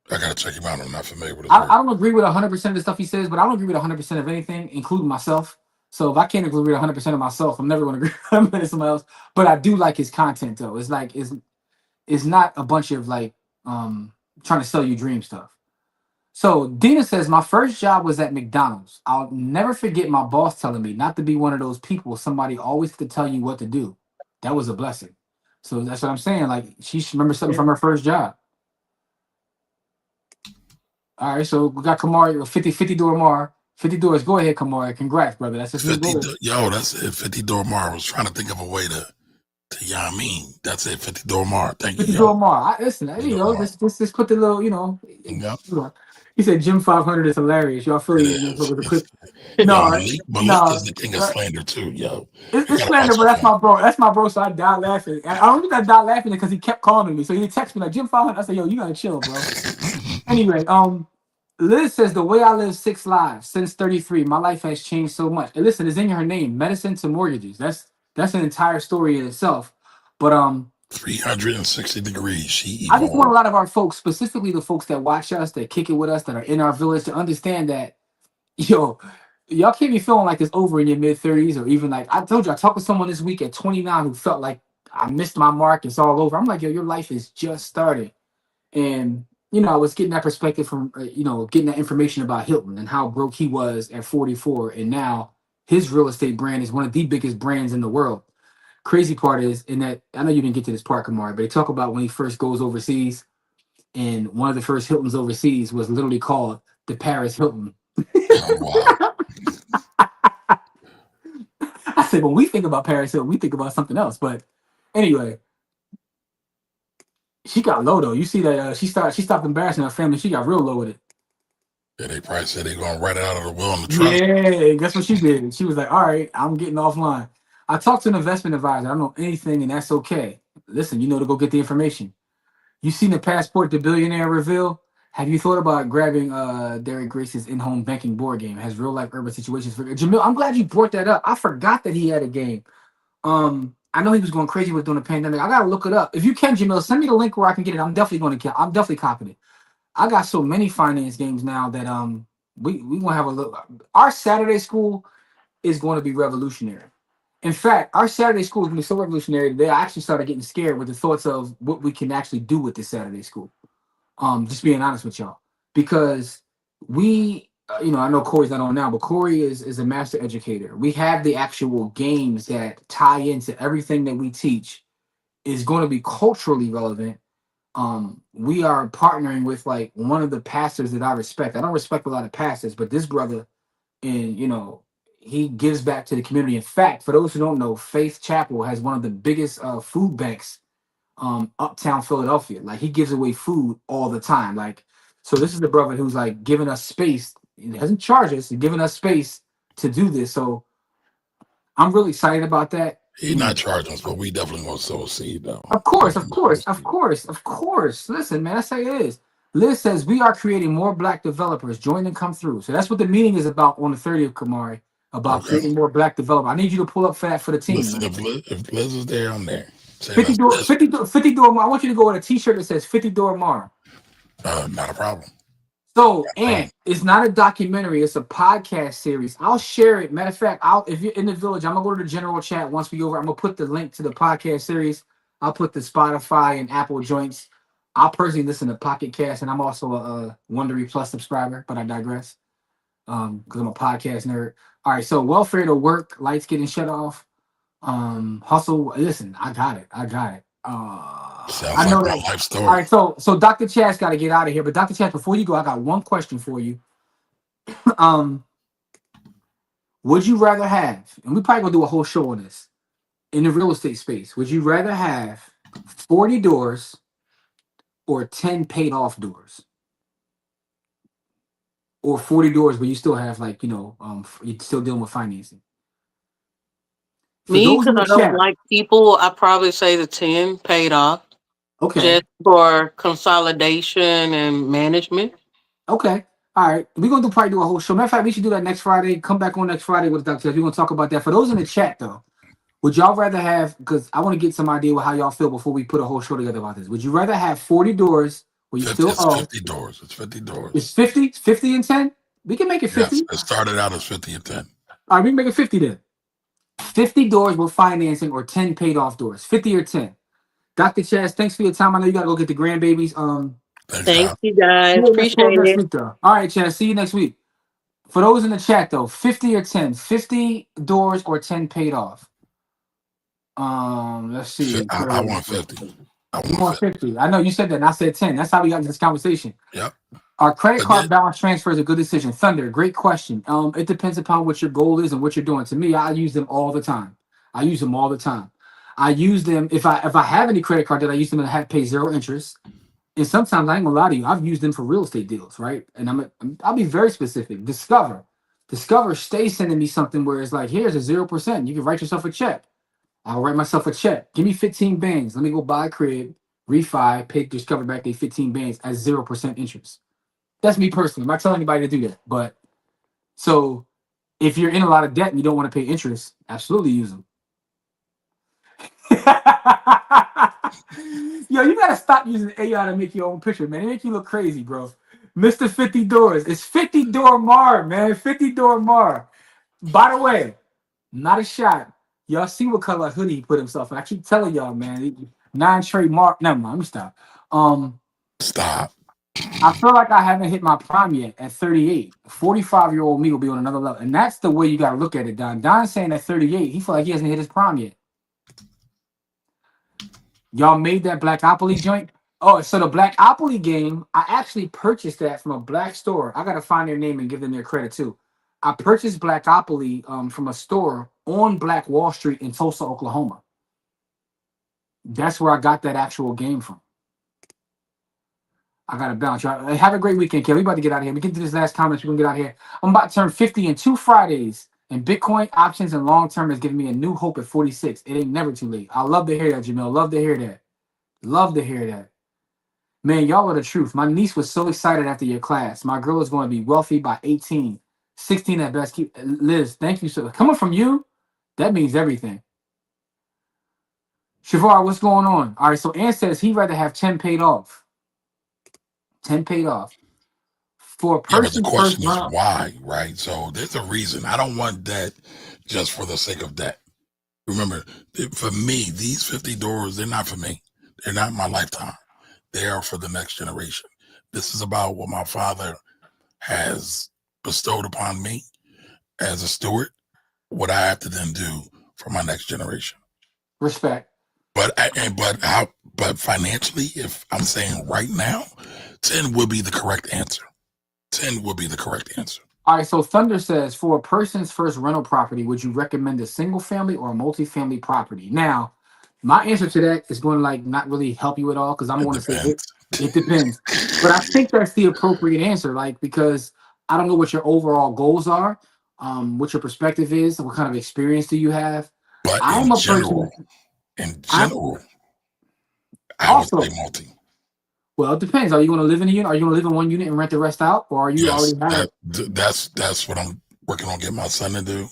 I gotta check him out. I'm not familiar with his I don't agree with 100% of the stuff he says, but I don't agree with 100% of anything, including myself. So if I can't agree with 100% of myself, I'm never going to agree with somebody else. But I do like his content, though. It's like it's not a bunch of like trying to sell you dream stuff. So Dina says my first job was at McDonald's. I'll never forget my boss telling me not to be one of those people somebody always to tell you what to do. That was a blessing. So that's what I'm saying. Like she remembers something from her first job. All right, so we got Kamari 50 door Mar. 50 doors. Go ahead, Kamari. Congrats, brother. That's just 50. That's it. 50 door Mar. I was trying to think of a way to that's it. 50 door Mar. Thank you. 50 door Mar. Listen, just put the little, Yep. He said Jim 500 is hilarious. Y'all feel it? Malik is the king of slander too, yo. It's slander, but that's my bro. That's my bro. So I died laughing. And I don't think I died laughing because he kept calling me. So he texted me like Jim 500. I said, yo, you gotta chill, bro. Anyway, Liz says the way I live 6 lives since 33, my life has changed so much. And listen, it's in her name, medicine to mortgages. That's an entire story in itself. But 360 degrees. I just want a lot of our folks, specifically the folks that watch us, that kick it with us, that are in our village, to understand that, y'all can't be feeling like it's over in your mid-30s, or even like I told you, I talked to someone this week at 29 who felt like I missed my mark. It's all over. I'm like, yo, your life is just starting. And I was getting that perspective from, getting that information about Hilton and how broke he was at 44. And now his real estate brand is one of the biggest brands in the world. Crazy part is, in that, I know you didn't get to this part, Kamari, but they talk about when he first goes overseas, and one of the first Hiltons overseas was literally called the Paris Hilton. Oh, wow. I said, when we think about Paris Hilton, we think about something else. But anyway, she got low though. You see that she stopped embarrassing her family. She got real low with it. Yeah, they probably said they're gonna write it out of the will in the trust. Yeah, guess what she did? She was like, all right, I'm getting offline. I talked to an investment advisor. I don't know anything, and that's okay. Listen, you know to go get the information. You seen the passport to billionaire reveal? Have you thought about grabbing Derek Grace's in-home banking board game? It has real life urban situations for Jamil. I'm glad you brought that up. I forgot that he had a game. I know he was going crazy with during the pandemic. I gotta look it up. If you can, Jamil, send me the link where I can get it. I'm definitely copying it. I got so many finance games now that we gonna have a look. Our Saturday school is going to be revolutionary. In fact, our Saturday school is going to be so revolutionary today. I actually started getting scared with the thoughts of what we can actually do with this Saturday school. Just being honest with y'all, because we, I know Corey's not on now, but Corey is a master educator. We have the actual games that tie into everything that we teach is going to be culturally relevant. We are partnering with like one of the pastors that I respect. I don't respect a lot of pastors, but this brother, and he gives back to the community. In fact, for those who don't know, Faith Chapel has one of the biggest food banks uptown Philadelphia. Like, he gives away food all the time. Like, so this is the brother who's like giving us space. He doesn't charge us, he's giving us space to do this. So I'm really excited about that. He's not charging us, but we definitely want to sow a seed, though. Of course. Listen, man, that's how it is. Liz says we are creating more Black developers. Join and come through. So that's what the meeting is about on the 30th, Kamari. About creating more Black developers. I need you to pull up for that for the team. Listen, if Liz is there, I'm there. 50 door. I want you to go with a T-shirt that says 50 door Mar. Not a problem. So, and it's not a documentary; it's a podcast series. I'll share it. Matter of fact, if you're in the village, I'm gonna go to the general chat once we over. I'm gonna put the link to the podcast series. I'll put the Spotify and Apple joints. I'll personally listen to Pocket Cast, and I'm also a Wondery Plus subscriber. But I digress, because I'm a podcast nerd. All right, so welfare to work, lights getting shut off. Hustle. Listen, I got it. I know that. Life story. All right, so Dr. Chaz got to get out of here. But Dr. Chaz, before you go, I got one question for you. Would you rather have, and we probably gonna do a whole show on this in the real estate space? Would you rather have 40 doors or 10 paid off doors, or 40 doors but you still have you're still dealing with financing? Me, because I don't like people, I probably say the 10 paid off. Okay. Just for consolidation and management. Okay. All right. We're going to probably do a whole show. Matter of fact, we should do that next Friday. Come back on next Friday with Dr. We're going to talk about that. For those in the chat, though, would y'all rather have, because I want to get some idea of how y'all feel before we put a whole show together about this. Would you rather have 40 doors where you 50, still owe? 50 doors. It's 50 doors. It's 50? It's 50 and 10? We can make it 50. Yes, it started out as 50 and 10. All right, we can make it 50 then. 50 doors with financing or 10 paid off doors. 50 or 10. Dr. Chaz, thanks for your time. I know you got to go get the grandbabies. Thanks, you guys. Appreciate it. All right, Chaz. See you next week. For those in the chat, though, 50 or 10? 50 doors or 10 paid off? Let's see. I want 50. You want 50. I know you said that, and I said 10. That's how we got into this conversation. Yep. Our credit card balance transfer is a good decision. Thunder, great question. It depends upon what your goal is and what you're doing. To me, I use them all the time. I use them if I have any credit card that I use them and I have pay zero interest. And sometimes I ain't gonna lie to you, I've used them for real estate deals, right? And I'll be very specific. Discover stays sending me something where it's like, here's a 0%. You can write yourself a check. I'll write myself a check. Give me 15 bands. Let me go buy a crib, refi, pay Discover back they 15 bands at 0% interest. That's me personally. I'm not telling anybody to do that. But so if you're in a lot of debt and you don't want to pay interest, absolutely use them. Yo, you gotta stop using AI to make your own picture, man. It make you look crazy, bro. Mr. 50 Doors. It's 50 Door Mar, man. 50 Door Mar. By the way, not a shot. Y'all see what color hoodie he put himself in. I keep telling y'all, man. 9 trade Mark. Never mind. Let me stop. Stop. I feel like I haven't hit my prime yet at 38. 45-year-old me will be on another level. And that's the way you got to look at it, Don. Don's saying at 38, he feel like he hasn't hit his prime yet. Y'all made that Blackopoly joint. Oh, so the Blackopoly game, I actually purchased that from a black store. I gotta find their name and give them their credit too. I purchased Blackopoly from a store on Black Wall Street in Tulsa, Oklahoma. That's where I got that actual game from. I gotta bounce. Y'all have a great weekend, Kelly. We about to get out of here. We get to this last comment. We're gonna get out of here. I'm about to turn 50 in 2 Fridays. And Bitcoin options and long term has given me a new hope at 46. It ain't never too late. I love to hear that, Jamil. Love to hear that. Love to hear that. Man, y'all are the truth. My niece was so excited after your class. My girl is going to be wealthy by 18, 16 at best. Liz, thank you. So coming from you, that means everything. Shavar, what's going on? All right, so Ann says he'd rather have 10 paid off. 10 paid off. For a Yeah, but the person question first is round. why, right? So there's a reason. I don't want debt just for the sake of debt. Remember, for me, these 50 doors, they're not for me. They're not my lifetime. They are for the next generation. This is about what my father has bestowed upon me as a steward, what I have to then do for my next generation. Respect. But financially, if I'm saying right now, 10 would be the correct answer. 10 would be the correct answer. All right, so Thunder says, for a person's first rental property, would you recommend a single family or a multifamily property? Now, my answer to that is going to like not really help you at all because I'm going to say it depends. But I think that's the appropriate answer, like because I don't know what your overall goals are, what your perspective is, what kind of experience do you have. But I'm in a general, I would say multi. Well, it depends. Are you going to live in a unit? Are you going to live in one unit and rent the rest out, or are you already have? That's what I'm working on getting my son to do.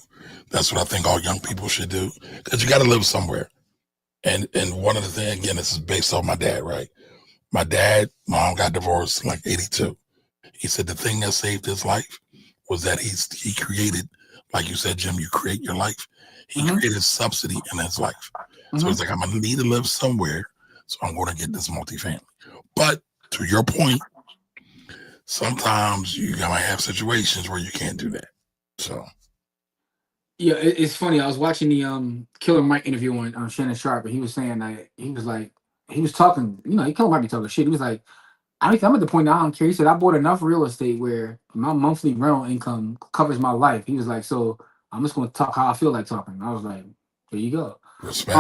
That's what I think all young people should do because you got to live somewhere. And one of the things, again, this is based on my dad, right? My mom got divorced in like 82. He said the thing that saved his life was that he created, like you said, Jim, you create your life. He created subsidy in his life. So it's like, I'm going to need to live somewhere. So I'm going to get this multifamily. But to your point, sometimes you might have situations where you can't do that. So. Yeah, it's funny. I was watching the Killer Mike interview on Shannon Sharp, and he was saying that he was talking, Killer Mike be talking shit. He was like, I'm at the point now I don't care. He said, I bought enough real estate where my monthly rental income covers my life. He was like, so I'm just going to talk how I feel like talking. I was like, there you go. Respect.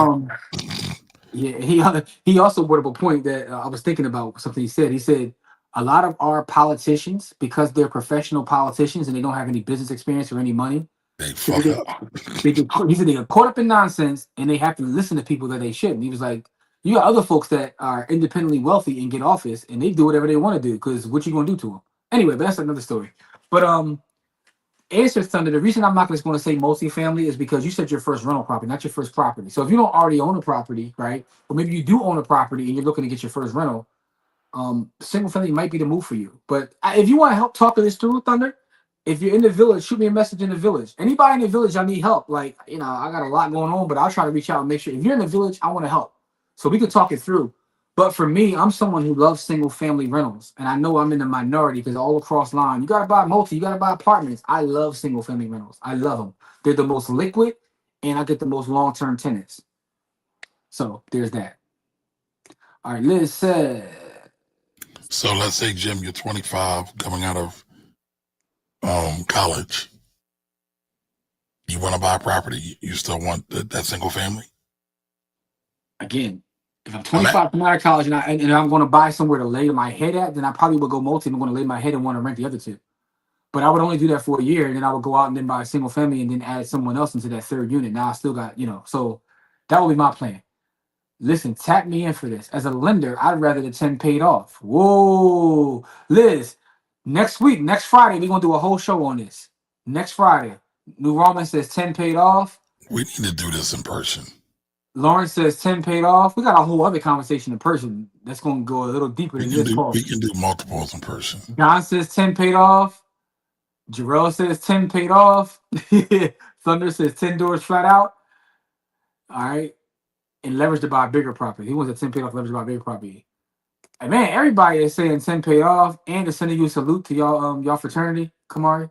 Yeah, he also brought up a point that I was thinking about something he said. He said, a lot of our politicians, because they're professional politicians and they don't have any business experience or any money, they fuck up. He said they get caught up in nonsense and they have to listen to people that they shouldn't. He was like, you got other folks that are independently wealthy and get office and they do whatever they want to do because what you gonna do to them? Anyway, but that's another story. But answer Thunder, the reason I'm not just going to say multifamily is because you said your first rental property, not your first property. So if you don't already own a property, right, or maybe you do own a property and you're looking to get your first rental, single family might be the move for you. But if you want to help talk this through, Thunder, if you're in the village, shoot me a message in the village. Anybody in the village, I need help. Like, I got a lot going on, but I'll try to reach out and make sure. If you're in the village, I want to help. So we could talk it through. But for me, I'm someone who loves single family rentals. And I know I'm in the minority because all across line, you got to buy you got to buy apartments. I love single family rentals. I love them. They're the most liquid and I get the most long-term tenants. So there's that. All right, Liz said. So let's say, Jim, you're 25 coming out of college. You want to buy a property, you still want that single family? Again, if I'm 25 from out of college and I'm going to buy somewhere to lay my head at, then I probably would go multi. I'm going to lay my head and want to rent the other two. But I would only do that for a year, and then I would go out and then buy a single family and then add someone else into that third unit. Now I still got, so that would be my plan. Listen, tap me in for this. As a lender, I'd rather the 10 paid off. Whoa. Liz, next Friday, we're going to do a whole show on this. Next Friday. New Roman says 10 paid off. We need to do this in person. Lawrence says 10 paid off. We got a whole other conversation in person that's going to go a little deeper than this. We can do multiples in person. John says 10 paid off. Jarrell says 10 paid off. Thunder says 10 doors flat out. All right. And leverage to buy a bigger property. He wants a 10 paid off, leverage to buy a bigger property. And man, everybody is saying 10 paid off and is sending you a salute to y'all fraternity, Kamari.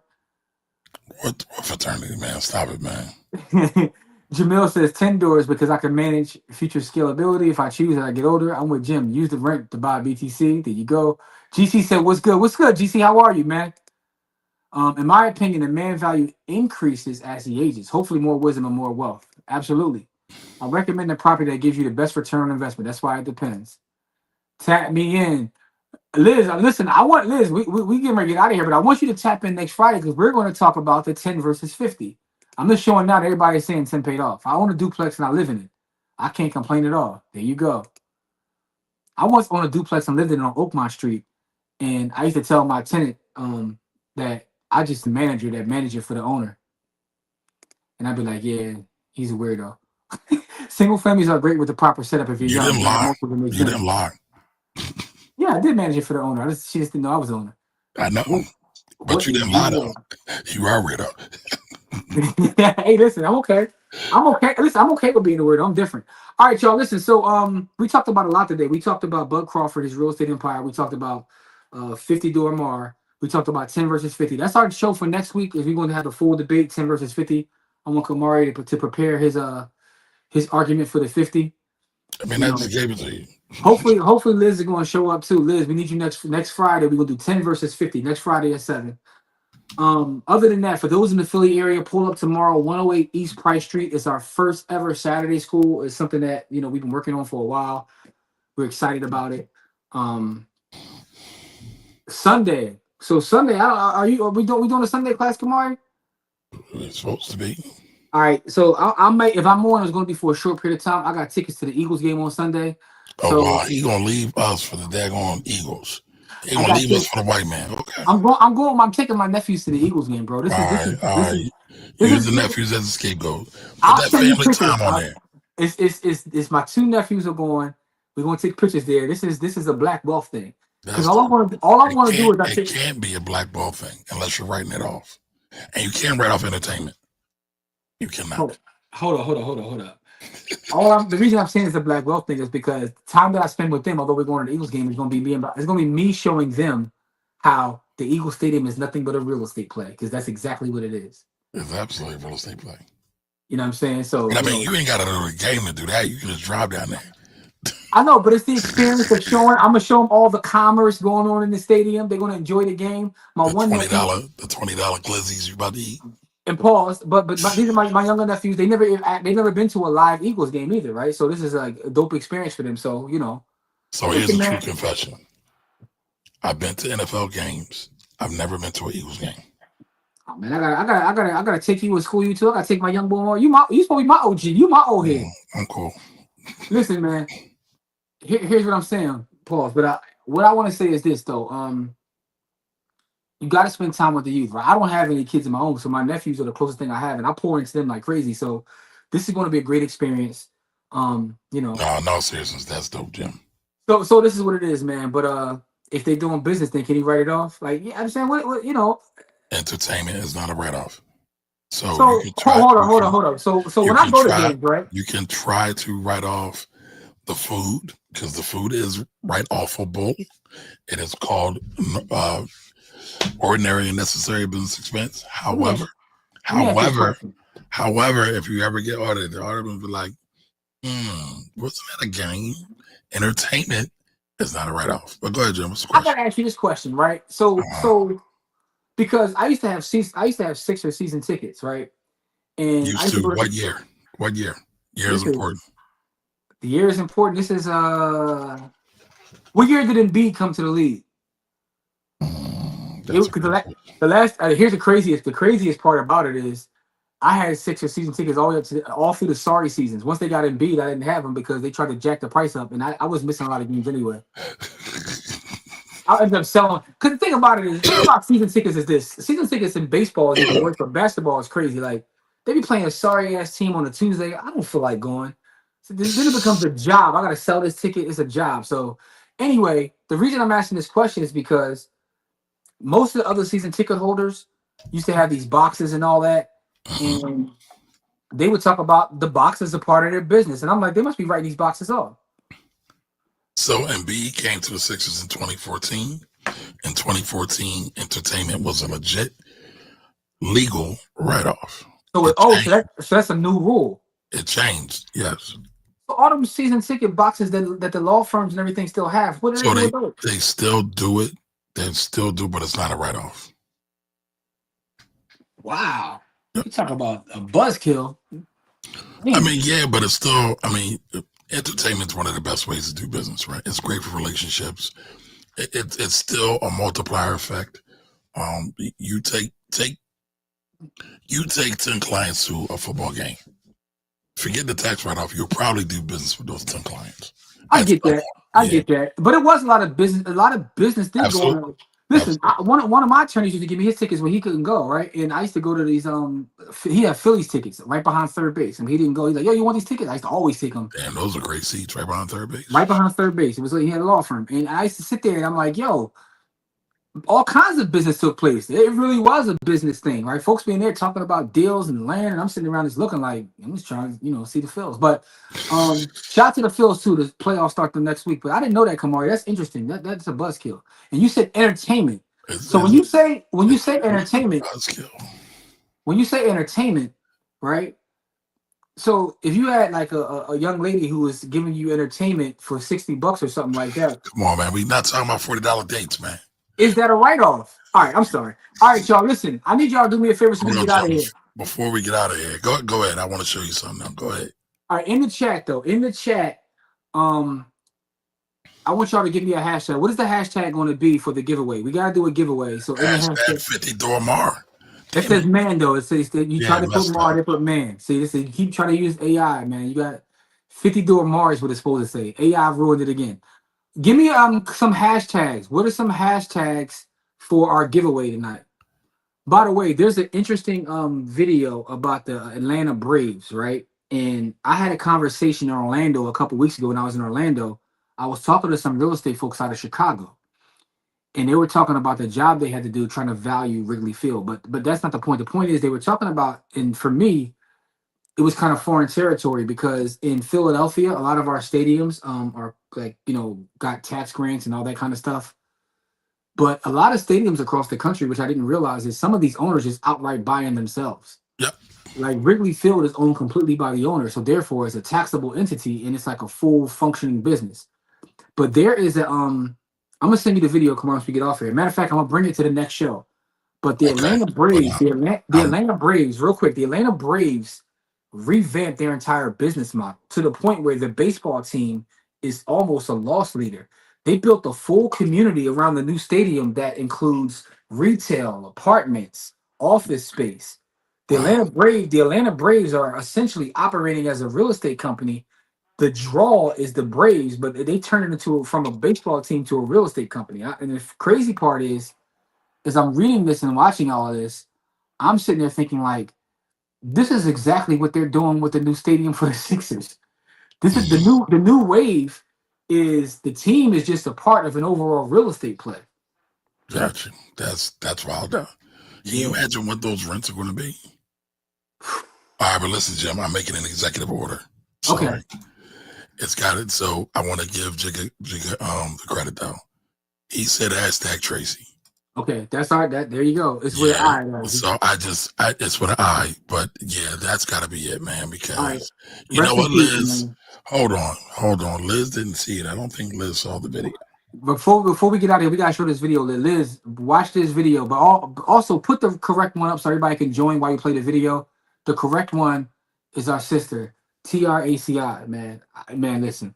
What fraternity, man? Stop it, man. Jamil says 10 doors because I can manage future scalability if I choose as I get older. I'm with Jim. Use the rent to buy BTC. There you go. GC said, "What's good? What's good, GC? How are you, man?" In my opinion, the man value increases as he ages. Hopefully, more wisdom and more wealth. Absolutely. I recommend the property that gives you the best return on investment. That's why it depends. Tap me in. Liz, listen, I want Liz. We getting ready to get out of here, but I want you to tap in next Friday because we're going to talk about the 10 versus 50. I'm just showing now that everybody's saying 10 paid off. I own a duplex and I live in it. I can't complain at all. There you go. I once owned a duplex and lived in it on Oakmont Street, and I used to tell my tenant that I just the manager that managed it for the owner, and I'd be like, "Yeah, he's a weirdo." Single families are great with the proper setup if you're You young. didn't lie. Most of them make You sense. didn't lie. Yeah, I did manage it for the owner. She just didn't know I was the owner. I know. What, But you didn't lie though. You are weirdo. Hey, listen, I'm okay. I'm okay. Listen, I'm okay with being a weirdo. I'm different. All right, y'all. Listen. So, we talked about a lot today. We talked about Bud Crawford, his real estate empire. We talked about 50 Door Mar. We talked about 10 versus 50. That's our show for next week. Is we're going to have a full debate, 10 versus 50. I want Kamari to prepare his argument for the 50. I mean, I just gave it to you. Hopefully Liz is going to show up too. Liz, we need you next Friday. We're going to do 10 versus 50 next Friday at 7. Other than that, for those in the Philly area, pull up tomorrow, 108 East Price Street. It's our first ever Saturday school. It's something that we've been working on for a while. We're excited about it. Sunday. So Sunday, are we doing a Sunday class, Kamari? It's supposed to be. All right. So I might, if I'm on, it's going to be for a short period of time. I got tickets to the Eagles game on Sunday. Oh, so, wow. He gonna leave us for the daggone Eagles. He gonna leave us for the white man. Okay. I'm taking my nephews to the Eagles game, bro. All right. Use the nephews as a scapegoat. Put that family time on there. It's my two nephews are going. We're gonna take pictures there. This is a black wealth thing. Because all I want to do is it can't be a black ball thing unless you're writing it off, and you can't write off entertainment. You cannot. Hold up. The reason I'm saying it's a black wealth thing is because the time that I spend with them, although we're going to the Eagles game, is going to be me showing them how the Eagles Stadium is nothing but a real estate play, because that's exactly what it is. It's absolutely a real estate play. You know what I'm saying? So I mean, you ain't got to go to the game to do that. You can just drive down there. I know, but it's the experience of showing. I'm gonna show them all the commerce going on in the stadium. They're gonna enjoy the game. The $20 glizzies you about to eat. And pause, but these are my younger nephews. They never been to a live Eagles game either, right? So this is like a dope experience for them. So So here's a true confession. I've been to NFL games. I've never been to an Eagles game. Oh man, I gotta take you to school. You too. I gotta take my young boy. You supposed to be my OG. You my old head. I'm cool. Listen, man. Here's what I'm saying. Pause. But what I want to say is this though. You got to spend time with the youth, right? I don't have any kids of my own, so my nephews are the closest thing I have, and I pour into them like crazy. So this is going to be a great experience. No, seriousness, that's dope, Jim. So this is what it is, man. But if they're doing business, then can you write it off? Like, yeah, I'm saying, what entertainment is not a write-off. So you can hold on. So when I go to games, right? You can try to write off the food because the food is write-offable. It is called ordinary and necessary business expense. However, if you ever get audited, the auditor will be like, wasn't that a game? Entertainment is not a write-off. But go ahead, Jim. What's the question? I gotta ask you this question, right? So because I used to have Sixer season tickets, right? And what year? What year? Year is important. The year is important. This is what year did Embiid come to the league? Here's the craziest part about it is I had Sixer season tickets all through the sorry seasons. Once they got Embiid, I didn't have them because they tried to jack the price up, and I was missing a lot of games anyway. I ended up selling. Because the thing about season tickets is this: season tickets in baseball is even worse, but basketball is crazy. Like they be playing a sorry ass team on a Tuesday. I don't feel like going. So then it becomes a job. I gotta sell this ticket. It's a job. So anyway, the reason I'm asking this question is because most of the other season ticket holders used to have these boxes and all that, and they would talk about the boxes as a part of their business. And I'm like, they must be writing these boxes off. So Embiid came to the Sixers in 2014. In 2014, entertainment was a legit legal write-off. So that's a new rule. It changed, yes. So all them season ticket boxes that the law firms and everything still have, what do they So do with those? they still do it. They still do, but it's not a write-off. Wow. You talk about a buzzkill. I mean, yeah, but it's still, I mean, entertainment's one of the best ways to do business, right? It's great for relationships. It's still a multiplier effect. You take 10 clients to a football game. Forget the tax write-off. You'll probably do business with those 10 clients. I get that. I get that. But it was a lot of business. A lot of business did go on. Listen, one of my attorneys used to give me his tickets when he couldn't go, right? And I used to go to these. He had Phillies tickets right behind third base, and he didn't go. He's like, "Yo, you want these tickets?" I used to always take them. Damn, those are great seats right behind third base. Right behind third base. It was like he had a law firm, and I used to sit there, and I'm like, "Yo." All kinds of business took place. It really was a business thing, right? Folks being there talking about deals and land, and I'm sitting around just looking like I'm just trying to, see the Phils. But shout out to the Phils too. The playoffs start the next week. But I didn't know that, Kamari. That's interesting. That's a buzzkill. And you said entertainment. So when you say entertainment, when you say entertainment, right? So if you had like a young lady who was giving you entertainment for $60 or something like that. Come on, man. We're not talking about $40 dates, man. Is that a write-off? All right, I'm sorry. All right, y'all, listen. I need y'all to do me a favor so we can get out of here. Before we get out of here, go ahead. I want to show you something now. Go ahead. All right, in the chat, I want y'all to give me a hashtag. What is the hashtag going to be for the giveaway? We got to do a giveaway. So hashtag 50 door Mar. It says man, though. It says that you try to put Mar, they put man. See, this is, you keep trying to use AI, man. You got 50 door Mar is what it's supposed to say. AI ruined it again. Give me some hashtags. What are some hashtags for our giveaway tonight? By the way, there's an interesting video about the Atlanta Braves, right? And I had a conversation in Orlando a couple weeks ago when I was in Orlando. I was talking to some real estate folks out of Chicago, and they were talking about the job they had to do trying to value Wrigley Field. But that's not the point. The point is they were talking about, and for me, it was kind of foreign territory because in Philadelphia, a lot of our stadiums are like, got tax grants and all that kind of stuff. But a lot of stadiums across the country, which I didn't realize, is some of these owners just outright buying themselves. Yep. Like Wrigley Field is owned completely by the owner. So therefore, it's a taxable entity and it's like a full functioning business. But there is I'm going to send you the video, come on, once we get off here. Matter of fact, I'm going to bring it to the next show. But the Atlanta Braves, the Atlanta Braves, real quick, the Atlanta Braves revamped their entire business model to the point where the baseball team is almost a loss leader. They built a full community around the new stadium that includes retail, apartments, office space. The Atlanta Braves are essentially operating as a real estate company. The draw is the Braves, but they turned it from a baseball team to a real estate company. And the crazy part is, as I'm reading this and watching all of this, I'm sitting there thinking like, this is exactly what they're doing with the new stadium for the Sixers. This is the new wave. Is the team is just a part of an overall real estate play. Gotcha. That's wild. Can you imagine what those rents are going to be? All right, but listen, Jim, I'm making an executive order. Sorry. Okay. It's got it. So I want to give Jigga the credit though. He said hashtag Tracy. Okay, that's all right. There you go. It's with an I. So it's with an I, but yeah, that's got to be it, man. Because you know what, Liz? Hold on. Liz didn't see it. I don't think Liz saw the video. Before we get out of here, we gotta show this video. Liz, watch this video, but also put the correct one up so everybody can join while you play the video. The correct one is our sister, TRACI. Man, listen.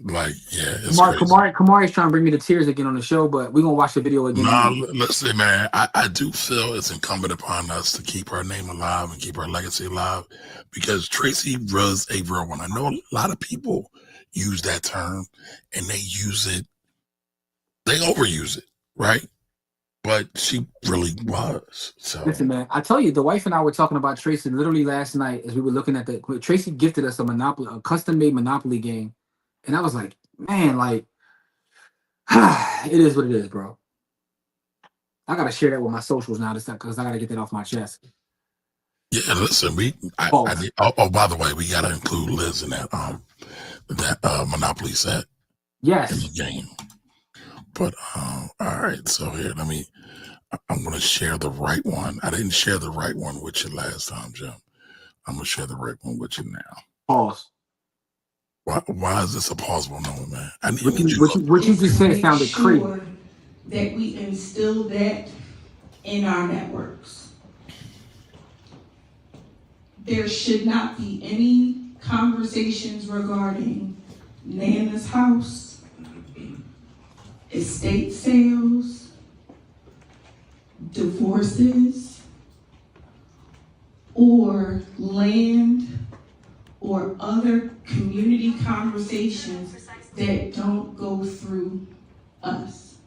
Like, yeah, it's crazy. Kamari's trying to bring me to tears again on the show, but we're going to watch the video again. No, listen, man, I do feel it's incumbent upon us to keep her name alive and keep her legacy alive because Tracy was a real one. I know a lot of people use that term and they overuse it, right? But she really was. So listen, man, I tell you, the wife and I were talking about Tracy literally last night as we were looking at Tracy gifted us a custom-made Monopoly game. And I was like, man, like, it is what it is, bro. I gotta share that with my socials now, because I gotta get that off my chest. Yeah, listen, by the way, we gotta include Liz in that Monopoly set. Yes. In the game. But all right, so here, I'm gonna share the right one. I didn't share the right one with you last time, Jim. I'm gonna share the red one with you now. Pause. Why is this a plausible number, man? What you just said sounded crazy. That we instill that in our networks. There should not be any conversations regarding Nana's house, estate sales, divorces, or land or other community conversations that don't go through us.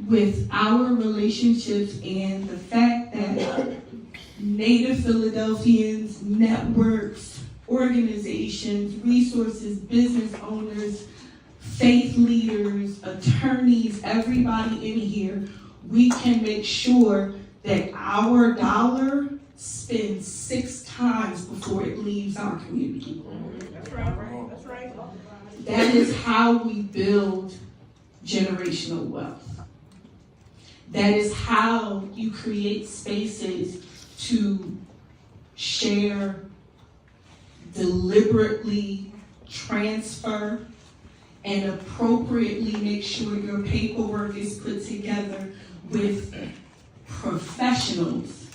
With our relationships and the fact that Native Philadelphians, networks, organizations, resources, business owners, faith leaders, attorneys, everybody in here, we can make sure that our dollar spends 6 times before it leaves our community. That's right. That's right. That is how we build generational wealth. That is how you create spaces to share, deliberately transfer, and appropriately make sure your paperwork is put together with professionals,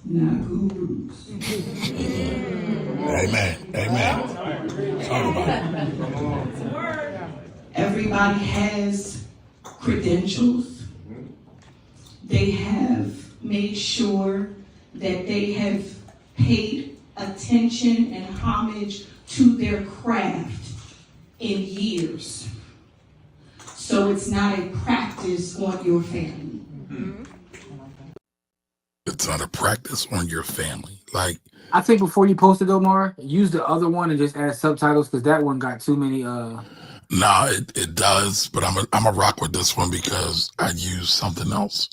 not gurus. Amen. Talk about it. Everybody has credentials. They have made sure that they have paid attention and homage to their craft in years. So it's not a practice on your family. It's not a practice on your family. Like, I think before you post it, Omar, use the other one and just add subtitles because that one got too many. No, it does, but I'm a rock with this one because I use something else.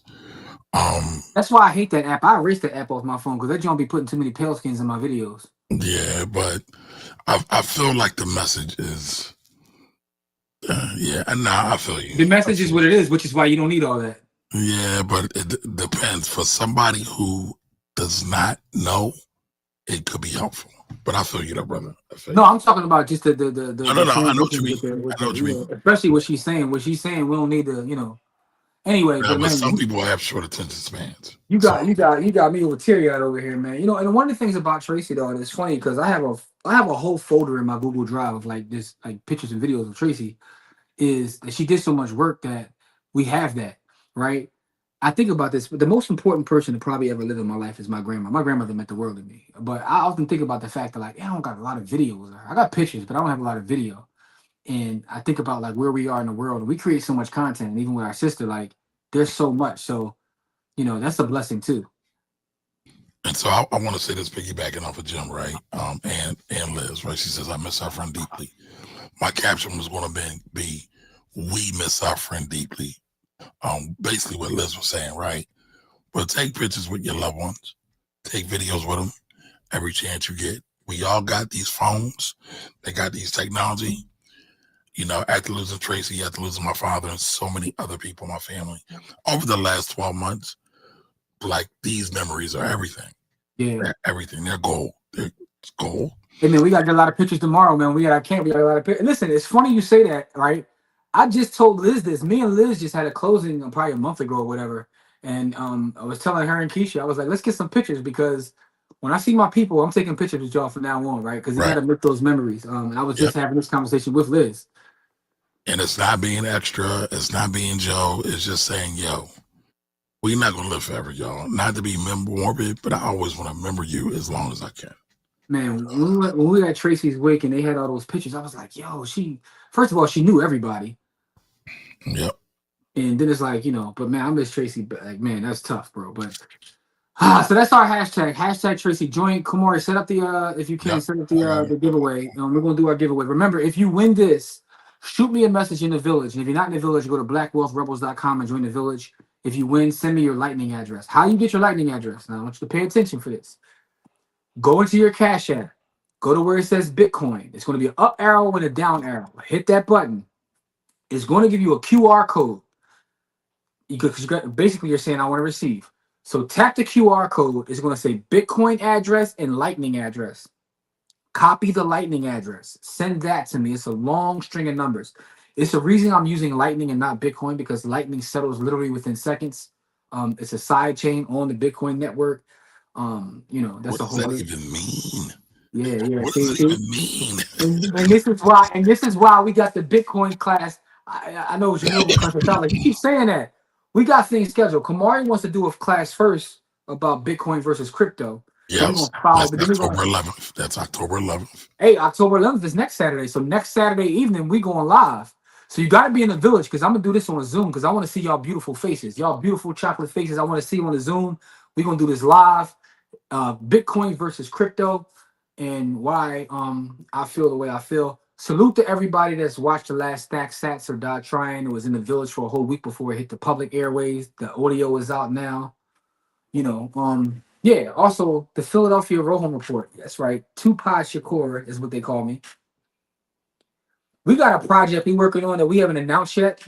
That's why I hate that app. I erased that app off my phone because that don't be putting too many pale skins in my videos. Yeah, but I feel like the message is, I feel you. The message is what it is, which is why you don't need all that. Yeah, but it depends. For somebody who does not know, it could be helpful. But I feel you though, brother. No, I'm talking about just the No, I know what you mean. I know what you mean. Especially what she's saying. What she's saying, we don't need to, Anyway, yeah, but some people have short attention spans. You got me over teary-eyed over here, man. And one of the things about Tracy though, and it's funny because I have a whole folder in my Google Drive of like pictures and videos of Tracy, is that she did so much work that we have that, right? I think about this, but the most important person to probably ever live in my life is my grandma. My grandmother meant the world to me. But I often think about the fact that I don't got a lot of videos. I got pictures, but I don't have a lot of video. And I think about like where we are in the world, and we create so much content, and even with our sister, like there's so much. So, that's a blessing too. And so I want to say this, piggybacking off of Jim, right? And Liz, right? She says, I miss our friend deeply. My caption was going to be, we miss our friend deeply. Basically what Liz was saying, right? But take pictures with your loved ones. Take videos with them every chance you get. We all got these phones. They got these technology. After losing Tracy, after losing my father and so many other people in my family, over the last 12 months, like these memories are everything. Yeah. They're everything. They're gold. They're gold. Hey man, we got to get a lot of pictures tomorrow, man. We got a lot of pictures. Listen, it's funny you say that, right? I just told Liz this. Me and Liz just had a closing probably a month ago or whatever. And I was telling her and Keisha, I was like, let's get some pictures because when I see my people, I'm taking pictures with y'all from now on, right? Because you got to make those memories. I was just having this conversation with Liz. And it's not being extra. It's not being Joe. It's just saying, yo, we're not going to live forever, y'all. Not to be morbid, but I always want to remember you as long as I can. Man, when we were at Tracy's wake and they had all those pictures, I was like, yo, first of all, she knew everybody. Yep. And then it's like, but man, I miss Tracy. But like, man, that's tough, bro. But so that's our hashtag. Hashtag Tracy. Join Kamari. Set up the if you can set up the giveaway. We're gonna do our giveaway. Remember, if you win this, shoot me a message in the village. And if you're not in the village, go to blackwealthrebels.com and join the village. If you win, send me your lightning address. How you get your lightning address? Now I want you to pay attention for this. Go into your Cash App. Go to where it says Bitcoin. It's going to be an up arrow and a down arrow. Hit that button. It's going to give you a QR code. Basically, you're saying, I want to receive. So tap the QR code. It's going to say Bitcoin address and Lightning address. Copy the Lightning address. Send that to me. It's a long string of numbers. It's the reason I'm using Lightning and not Bitcoin because Lightning settles literally within seconds. It's a side chain on the Bitcoin network. That's What a does whole. that even mean? Yeah. What See, does it even mean? and this is why we got the Bitcoin class. I know Jamil gonna cut us out. Like you keep saying that. We got things scheduled. Kamari wants to do a class first about Bitcoin versus crypto. Then we're Yes, gonna follow. that's But then we're October gonna 11th. That's October 11th. Hey, October 11th is next Saturday. So next Saturday evening, we going live. So you got to be in the village because I'm going to do this on a Zoom because I want to see y'all beautiful faces. Y'all beautiful chocolate faces. I want to see on the Zoom. We're going to do this live. Bitcoin versus crypto and why I feel the way I feel. Salute to everybody that's watched the last Stack Sats or Die Trying. It was in the village for a whole week before it hit the public airways. The audio is out now. Yeah, also the Philadelphia Rohan Report. That's right. Tupac Shakur is what they call me. We got a project we working on that we haven't announced yet.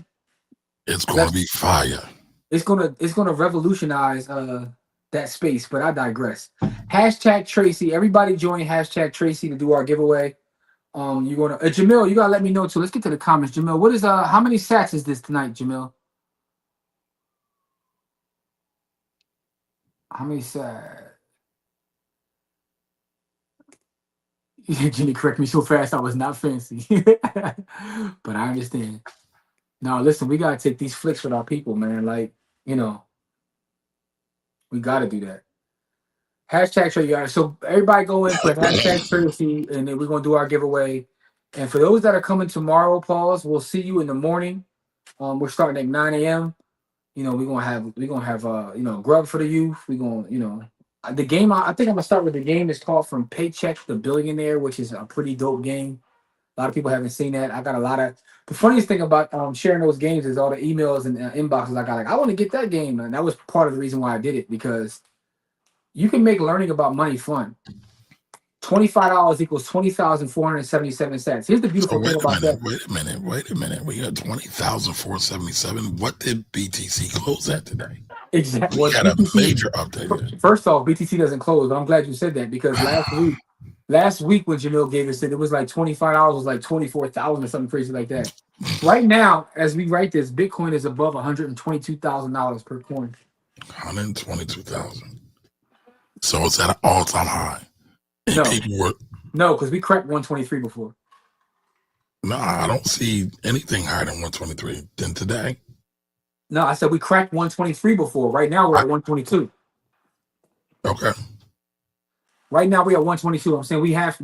It's going to be fire. It's gonna revolutionize that space, but I digress. Hashtag Tracy. Everybody join hashtag Tracy to do our giveaway. You gonna Jamil, you gotta let me know too. Let's get to the comments. Jamil, what is how many sats is this tonight, Jamil? How many sats? Jimmy, correct me so fast. I was not fancy, but I understand. Now, listen, we gotta take these flicks with our people, man. Like, we gotta do that. Hashtag Tracy, guys. So everybody go in, put hashtag Tracy, and then we're gonna do our giveaway. And for those that are coming tomorrow, Pauls, we'll see you in the morning. We're starting at 9 a.m. We're gonna have grub for the youth. We're gonna, the game. I think I'm gonna start with the game. It's called From Paycheck to Billionaire, which is a pretty dope game. A lot of people haven't seen that. I got a lot of. The funniest thing about sharing those games is all the emails and inboxes I got. Like, I want to get that game, and that was part of the reason why I did it because you can make learning about money fun. $25 equals 20,477 cents. Here's the beautiful thing about that. Wait a minute. We got 20,477. What did BTC close at today? Exactly. We got a major update. First off, BTC doesn't close, but I'm glad you said that because last week when Jamil gave us it was like $25 was like 24,000 or something crazy like that. Right now, as we write this, Bitcoin is above $122,000 per coin. 122,000. So it's at an all-time high. No, because we cracked 123 before. No, I don't see anything higher than 123 than today. No, I said we cracked 123 before. Right now we're at 122. Okay. Right now we're at 122. I'm saying we have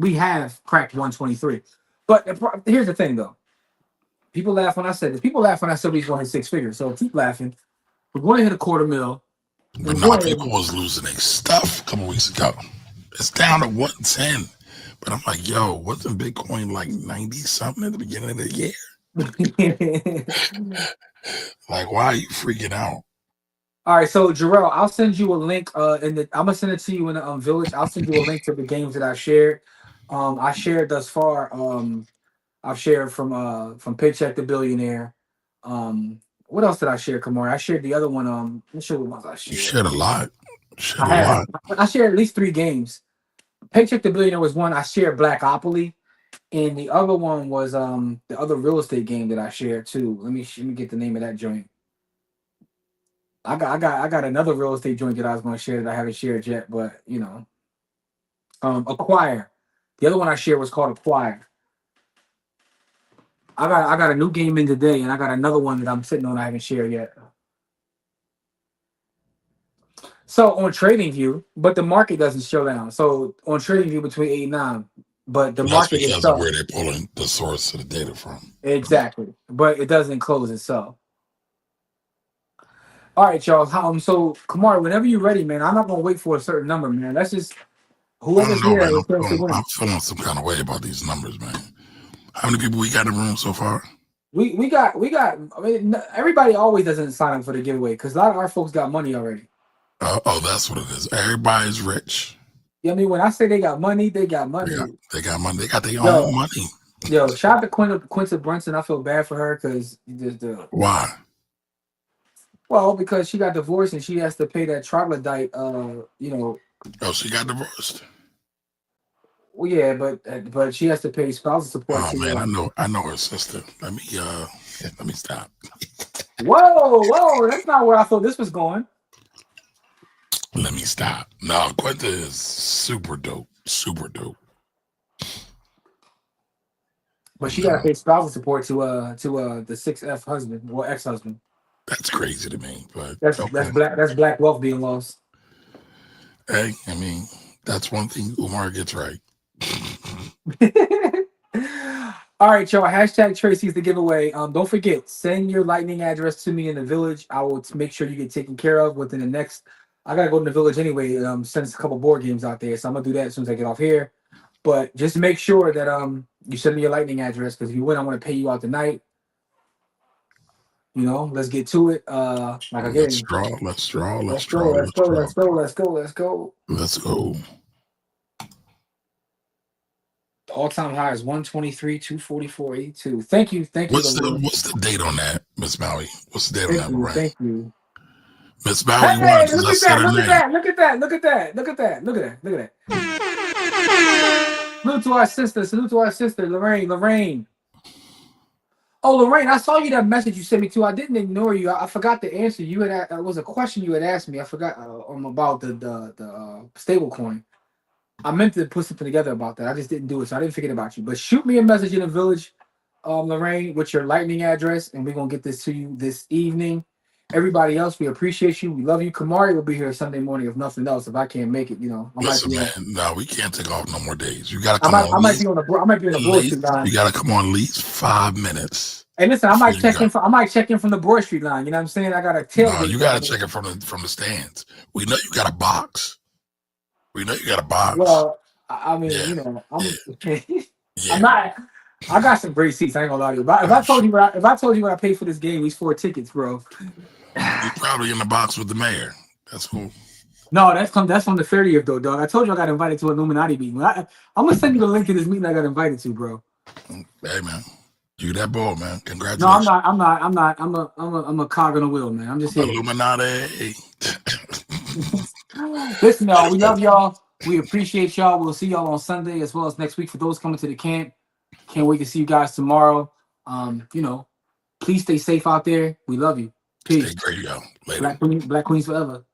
cracked 123. But here's the thing though. People laugh when I said this. People laugh when I said we was going to hit six figures. So keep laughing. We're going to hit $250,000. But now people was losing their stuff a couple weeks ago. It's down to 110. But I'm like, yo, wasn't Bitcoin like 90 something at the beginning of the year? Like, why are you freaking out? All right, so Jarrell, I'll send you a link. I'm gonna send it to you in the village. I'll send you a link to the games that I shared. I shared thus far. I've shared from Paycheck to Billionaire. What else did I share, Kamari? I shared the other one. Let's show the ones I shared. You shared a lot. I shared at least 3 games. Paycheck to Billionaire was one. I shared Blackopoly, and the other one was the other real estate game that I shared too. Let me get the name of that joint. I got another real estate joint that I was going to share that I haven't shared yet, but Acquire. The other one I shared was called Acquire. I got a new game in today, and I got another one that I'm sitting on I haven't shared yet. So on TradingView, but the market doesn't show down. So on TradingView between 8 and 9, but the market because itself, of where they're pulling the source of the data from. Exactly, but it doesn't close itself. All right, y'all. So Kamari, whenever you're ready, man, I'm not gonna wait for a certain number, man. That's just whoever's here. I'm feeling some kind of way about these numbers, man. How many people we got in the room so far? We got. I mean, everybody always doesn't sign up for the giveaway because a lot of our folks got money already. Oh, that's what it is. Everybody's rich. Yeah, I mean, when I say they got money, they got money. They got money. They got their own money. Yo, shout out to Quinta Brunson. I feel bad for her because Why? Well, because she got divorced and she has to pay that troglodyte. You know. Oh, she got divorced. Well, yeah, but she has to pay spousal support Oh to. man, I know her sister. Let me stop. Whoa! That's not where I thought this was going. Let me stop. No, Quinta is super dope. Super dope. But she got to pay spousal support to the 6F husband or ex-husband. That's crazy to me, but That's okay. that's black wealth being lost. Hey, I mean, that's one thing Umar gets right. All right, y'all. Hashtag Tracy's the giveaway. Don't forget, send your lightning address to me in the village. I will make sure you get taken care of within the next. I gotta go to the village anyway. Send us a couple board games out there, so I'm gonna do that as soon as I get off here. But just make sure that you send me your lightning address because if you win, I want to pay you out tonight. You know, let's get to it. Like again, Let's draw. Let's go. All-time high is 123, 244, 82. Thank you. What's the date on that, Miss Maui? What's the date on that, Lorraine? Thank you. Miss Maui won. Look at that. Salute to our sister, Lorraine. Oh, Lorraine, I saw you that message you sent me too. I didn't ignore you. I forgot to answer. You had it was a question you had asked me. I forgot about the stable coin. I meant to put something together about that. I just didn't do it, so I didn't forget about you. But shoot me a message in the village, Lorraine, with your lightning address, and we're gonna get this to you this evening. Everybody else, we appreciate you. We love you. Kamari will be here Sunday morning, if nothing else. If I can't make it, Listen, man. No, we can't take off no more days. You gotta come on. I might be on the Broad Street line. You gotta come on at least 5 minutes. Hey, listen, I might check in from the Broad Street line. You know what I'm saying? I got a tailgate. No, you gotta check it from the stands. We know you got a box. Well, I mean, I'm not. I got some great seats. I ain't gonna lie to you. If I told you what I paid for this game, these 4 tickets, bro. You're probably in the box with the mayor. That's cool. No, that's from the 30th though, dog. I told you I got invited to a Illuminati meeting. I'm gonna send you the link to this meeting I got invited to, bro. Hey man, you that bold, man. Congratulations. No, I'm not. I'm a cog on the wheel, man. I'm just here. Illuminati. Listen, y'all. We love y'all. We appreciate y'all. We'll see y'all on Sunday as well as next week for those coming to the camp. Can't wait to see you guys tomorrow. Please stay safe out there. We love you. Peace. Stay great, y'all. Later. Black Queens forever.